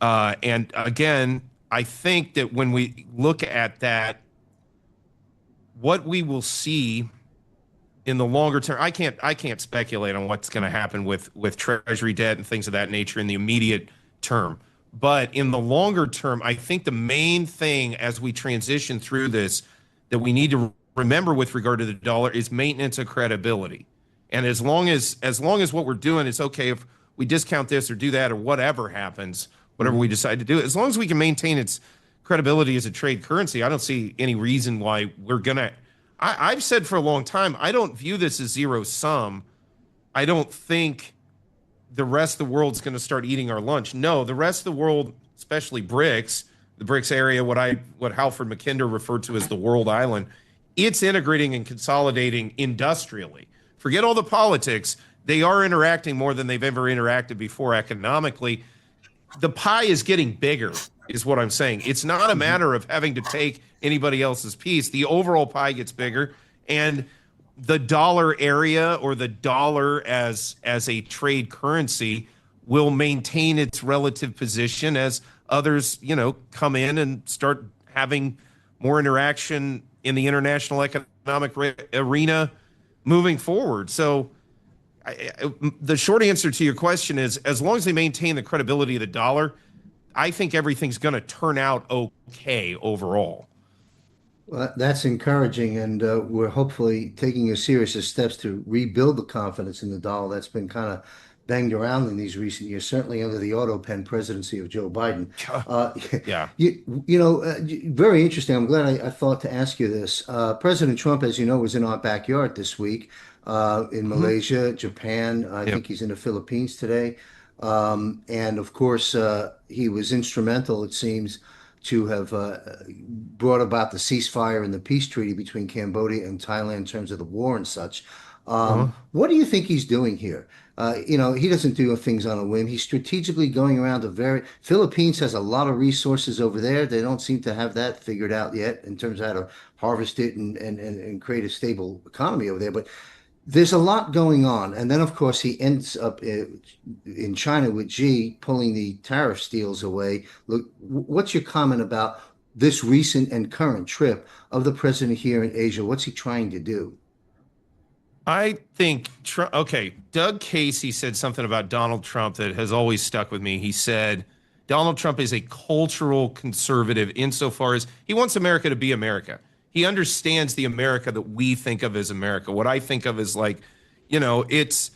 And again, I think that when we look at that, what we will see in the longer term, I can't speculate on what's going to happen with treasury debt and things of that nature in the immediate term. But in the longer term, I think the main thing as we transition through this that we need to remember with regard to the dollar is maintenance of credibility. And as long as what we're doing is okay, if we discount this or do that or whatever happens, whatever we Mhm. decide to do, as long as we can maintain its credibility as a trade currency, I don't see any reason why we're gonna. I've said for a long time, I don't view this as zero sum. I don't think the rest of the world's going to start eating our lunch. No, the rest of the world, especially BRICS, the BRICS area, what Halford McKinder referred to as the world island, it's integrating and consolidating industrially. Forget all the politics. They are interacting more than they've ever interacted before economically. The pie is getting bigger, is what I'm saying. It's not a Mhm. matter of having to take anybody else's piece. The overall pie gets bigger, and the dollar area or the dollar as a trade currency will maintain its relative position as others, come in and start having more interaction in the international economic arena moving forward. So the short answer to your question is as long as they maintain the credibility of the dollar, I think everything's going to turn out okay overall. Well, that's encouraging, and we're hopefully taking a series of steps to rebuild the confidence in the dollar that's been kind of banged around in these recent years, certainly under the auto pen presidency of Joe Biden. Uh, Yeah. very interesting. I'm glad I thought to ask you this. President Trump, as you know, was in our backyard this week in Mhm. Malaysia, Japan. I Yep. think he's in the Philippines today. And of course, he was instrumental, it seems, to have brought about the ceasefire and the peace treaty between Cambodia and Thailand in terms of the war and such. Uh-huh. What do you think he's doing here? He doesn't do things on a whim. He's strategically going around the very Philippines has a lot of resources over there. They don't seem to have that figured out yet in terms of how to harvest it and create a stable economy over there. But there's a lot going on. And then, of course, he ends up in China with Xi pulling the tariff deals away. Look, what's your comment about this recent and current trip of the president here in Asia? What's he trying to do? I think Trump, okay, Doug Casey said something about Donald Trump that has always stuck with me. He said Donald Trump is a cultural conservative insofar as he wants America to be America. He understands the America that we think of as America. What I think of as like, it's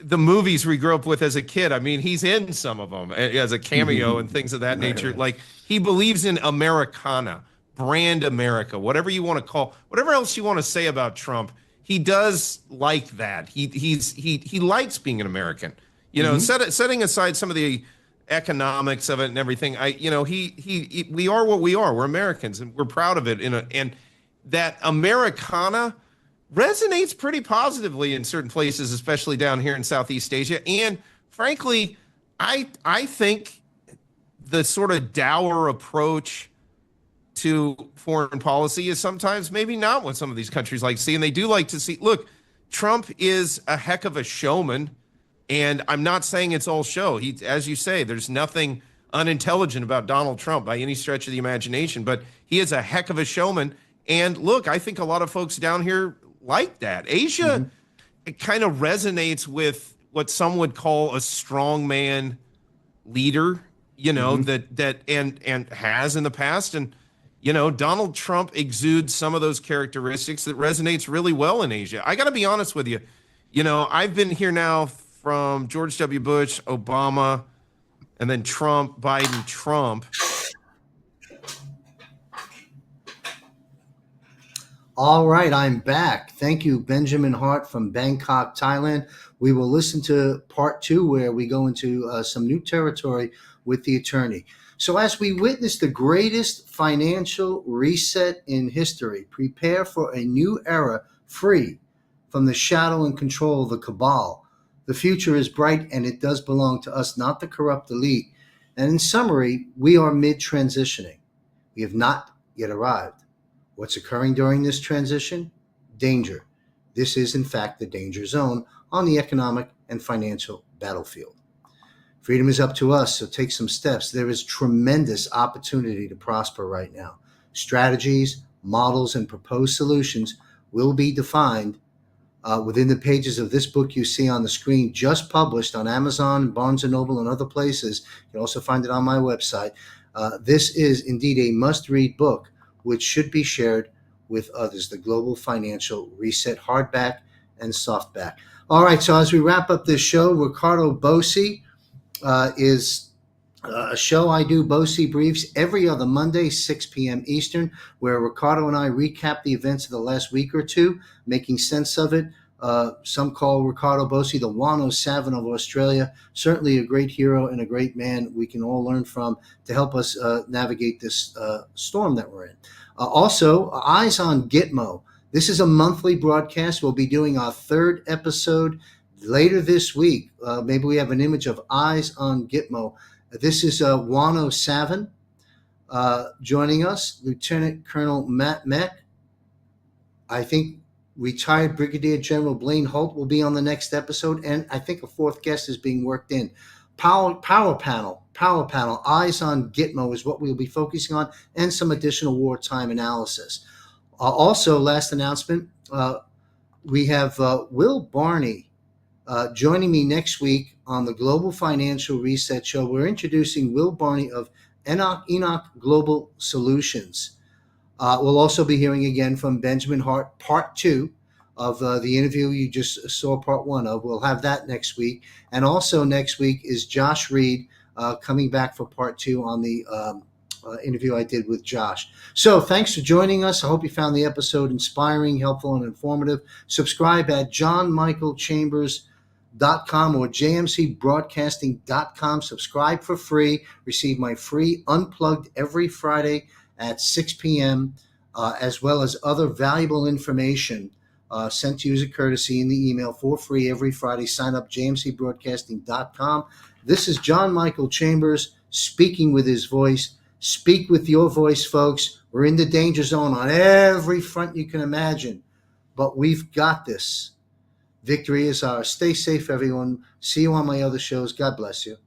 the movies we grew up with as a kid. I mean, he's in some of them as a cameo and things of that nature. Right. Like he believes in Americana, brand America, whatever you want to call, whatever else you want to say about Trump. He does like that. He likes being an American. Hmm. Setting aside some of the economics of it and everything. We are what we are. We're Americans and we're proud of it. And that Americana resonates pretty positively in certain places, especially down here in Southeast Asia. And frankly, I think the sort of dour approach to foreign policy is sometimes maybe not what some of these countries like to see. And they do like to see, look, Trump is a heck of a showman. And I'm not saying it's all show. As you say, there's nothing unintelligent about Donald Trump by any stretch of the imagination, but he is a heck of a showman. And look, I think a lot of folks down here like that. Asia, Hmm. it kind of resonates with what some would call a strongman leader, Hmm. that has in the past. And Donald Trump exudes some of those characteristics that resonates really well in Asia. I got to be honest with you. I've been here now from George W. Bush, Obama, and then Trump, Biden, Trump. All right, I'm back. Thank you, Benjamin Hart from Bangkok, Thailand. We will listen to part two, where we go into some new territory with the attorney. So, as we witness the greatest financial reset in history, prepare for a new era free from the shadow and control of the cabal. The future is bright and it does belong to us, not the corrupt elite. And in summary, we are mid transitioning. We have not yet arrived. What's occurring during this transition? Danger. This is, in fact, the danger zone on the economic and financial battlefield. Freedom is up to us, so take some steps. There is tremendous opportunity to prosper right now. Strategies, models, and proposed solutions will be defined within the pages of this book you see on the screen, just published on Amazon, Barnes & Noble, and other places. You can also find it on my website. This is indeed a must-read book, which should be shared with others. The Global Financial Reset, hardback and softback. All right, so as we wrap up this show, Ricardo Bosi is a show I do, Bosi Briefs, every other Monday, 6 p.m. Eastern, where Ricardo and I recap the events of the last week or two, making sense of it. Some call Ricardo Bosi the Wano Savant of Australia. Certainly a great hero and a great man we can all learn from to help us navigate this storm that we're in. Also, Eyes on Gitmo. This is a monthly broadcast. We'll be doing our third episode later this week. Maybe we have an image of Eyes on Gitmo. This is Wano Savant joining us, Lieutenant Colonel Matt Meck. I think retired Brigadier General Blaine Holt will be on the next episode, and I think a fourth guest is being worked in. Power panel, Eyes on Gitmo is what we'll be focusing on, and some additional wartime analysis. Also, last announcement, we have Will Barney joining me next week on the Global Financial Reset Show. We're introducing Will Barney of Enoch Global Solutions. We'll also be hearing again from Benjamin Hart, part 2 of the interview you just saw part 1 of. We'll have that next week. And also next week is Josh Reed coming back for part 2 on the interview I did with Josh. So thanks for joining us. I hope you found the episode inspiring, helpful, and informative. Subscribe at johnmichaelchambers.com or jmcbroadcasting.com. Subscribe for free. Receive my free Unplugged every Friday at 6 p.m., as well as other valuable information sent to you as a courtesy in the email for free every Friday. Sign up, jmcbroadcasting.com. This is John Michael Chambers speaking with his voice. Speak with your voice, folks. We're in the danger zone on every front you can imagine, but we've got this. Victory is ours. Stay safe, everyone. See you on my other shows. God bless you.